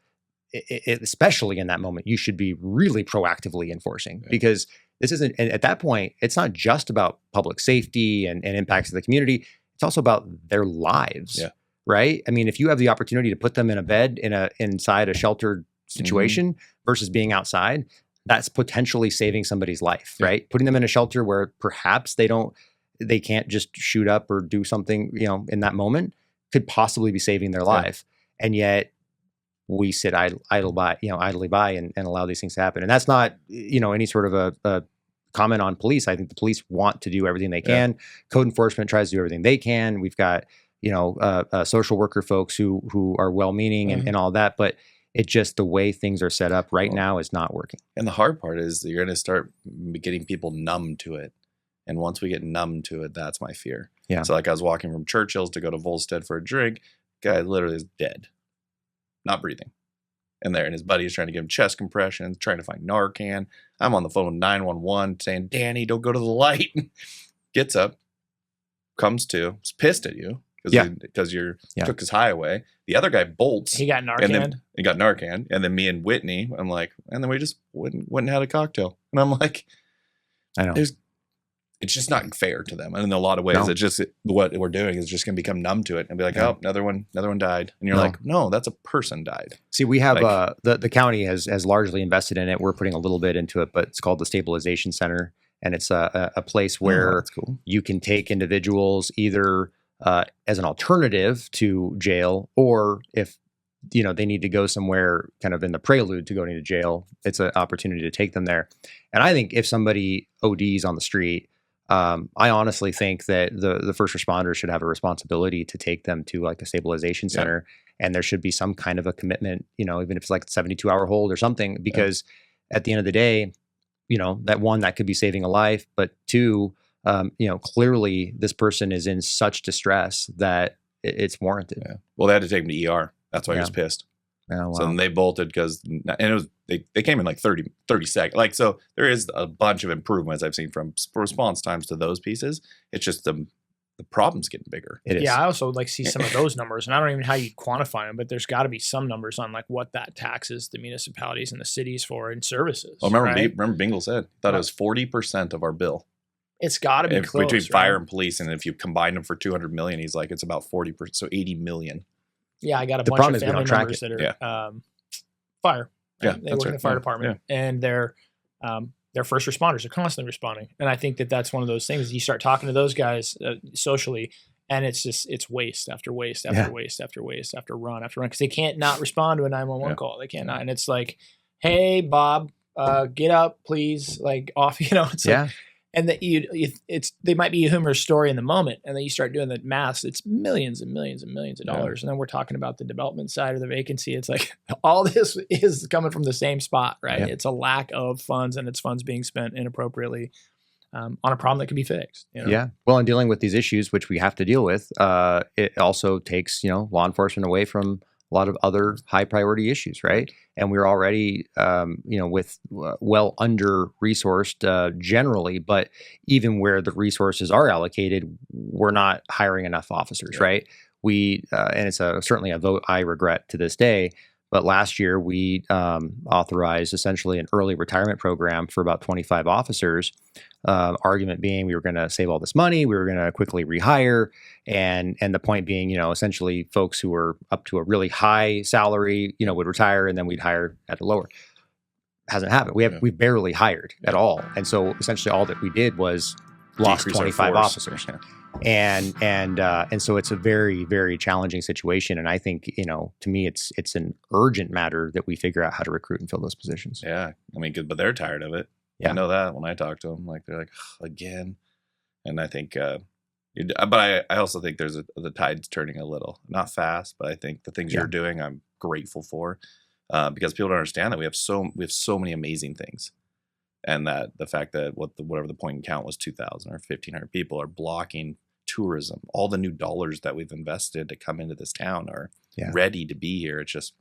especially in that moment, you should be really proactively enforcing because this isn't, and at that point, it's not just about public safety and impacts to the community. It's also about their lives, right? I mean, if you have the opportunity to put them in a bed inside a sheltered situation versus being outside, that's potentially saving somebody's life, right? Putting them in a shelter where perhaps they can't just shoot up or do something, in that moment could possibly be saving their life. And yet we sit idly by and allow these things to happen. And that's not, any sort of a comment on police. I think the police want to do everything they can. Code enforcement tries to do everything they can. We've got, social worker folks who are well-meaning and all that, but it just, the way things are set up right now is not working. And the hard part is you're going to start getting people numb to it. And once we get numb to it, that's my fear. Yeah. So like I was walking from Churchill's to go to Volstead for a drink. Guy literally is dead. Not breathing. And his buddy is trying to give him chest compressions, trying to find Narcan. I'm on the phone with 911 saying, Danny, don't go to the light. Gets up, comes to, is pissed at you. Because you took his high away. The other guy bolts. He got Narcan. And then he got Narcan. And then me and Whitney, I'm like, and then we just went and had a cocktail. And I'm like, I know. It's just not fair to them. And in a lot of ways, it's just what we're doing is just going to become numb to it and be like, oh, another one died. And you're like, no, that's a person died. See, we have the county has largely invested in it. We're putting a little bit into it, but it's called the Stabilization Center. And it's a place where you can take individuals either as an alternative to jail, or if they need to go somewhere kind of in the prelude to going to jail, it's an opportunity to take them there. And I think if somebody ODs on the street, I honestly think that the first responders should have a responsibility to take them to like a stabilization center, and there should be some kind of a commitment, even if it's like 72-hour hold or something, because at the end of the day, that could be saving a life, but two, clearly this person is in such distress that it's warranted. Yeah. Well, they had to take him to ER. That's why he was pissed. Oh, wow. So then they bolted because, and it was they came in like 30 seconds. Like, so there is a bunch of improvements I've seen from response times to those pieces. It's just the problem's getting bigger. It is. Yeah, I also like see some of those numbers, and I don't even know how you quantify them, but there's got to be some numbers on like what that taxes the municipalities and the cities for in services. Oh, remember, right? remember Bingle said thought it was 40% of our bill. It's got to be close, between right? fire and police, and if you combine them for 200 million, he's like it's about 40%, so 80 million. Yeah, I got a The bunch problem of is we don't family track members it. that are fire. Yeah, Right? They that's work in right. the fire Yeah, department, and they're first responders. They're constantly responding, and I think that that's one of those things. You start talking to those guys socially, and it's waste after waste after waste after waste after run because they can't not respond to a 911 call. They can't not, and it's like, hey Bob, get up please, like off. It's like, and that they might be a humorous story in the moment, and then you start doing the math. It's millions and millions and millions of dollars, and then we're talking about the development side of the vacancy. It's like all this is coming from the same spot, right? It's a lack of funds, and it's funds being spent inappropriately on a problem that can be fixed. Yeah. Well, in dealing with these issues, which we have to deal with, it also takes law enforcement away from a lot of other high priority issues, right? And we're already, with well under resourced generally, but even where the resources are allocated, we're not hiring enough officers, right? We, and it's certainly a vote I regret to this day, but last year we authorized essentially an early retirement program for about 25 officers. Argument being we were going to save all this money, we were going to quickly rehire, and the point being, essentially folks who were up to a really high salary, would retire, and then we'd hire at a lower. Hasn't happened. We've barely hired at all, and so essentially all that we did was lost 25 officers, and so it's a very, very challenging situation. And I think to me it's an urgent matter that we figure out how to recruit and fill those positions. Yeah, I mean, but they're tired of it. Yeah. I know that when I talk to them, like they're like again, and I think, but I also think the tide's turning a little, not fast, but I think the things you're doing, I'm grateful for, because people don't understand that we have so many amazing things, and that the fact that whatever the point and count was 2,000 or 1,500 people are blocking tourism. All the new dollars that we've invested to come into this town are ready to be here. It just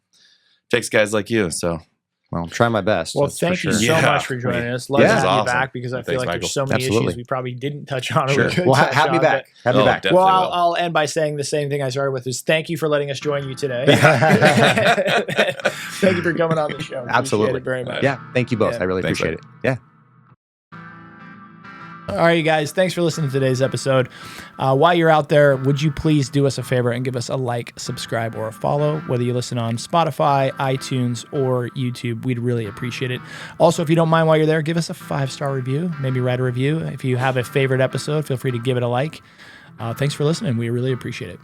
takes guys like you. So. Well, I'm trying my best. Well, thank you so much for joining us. Love to have you back, because I feel like there's so many issues we probably didn't touch on. Sure. Well, have me back. Have me back. Well, I'll end by saying the same thing I started with: is thank you for letting us join you today. Thank you for coming on the show. Absolutely. Appreciate it very much. Yeah, thank you both. I really appreciate it. Yeah. All right, you guys, thanks for listening to today's episode. While you're out there, would you please do us a favor and give us a like, subscribe, or a follow, whether you listen on Spotify, iTunes, or YouTube. We'd really appreciate it. Also, if you don't mind while you're there, give us a 5-star review. Maybe write a review. If you have a favorite episode, feel free to give it a like. Thanks for listening. We really appreciate it.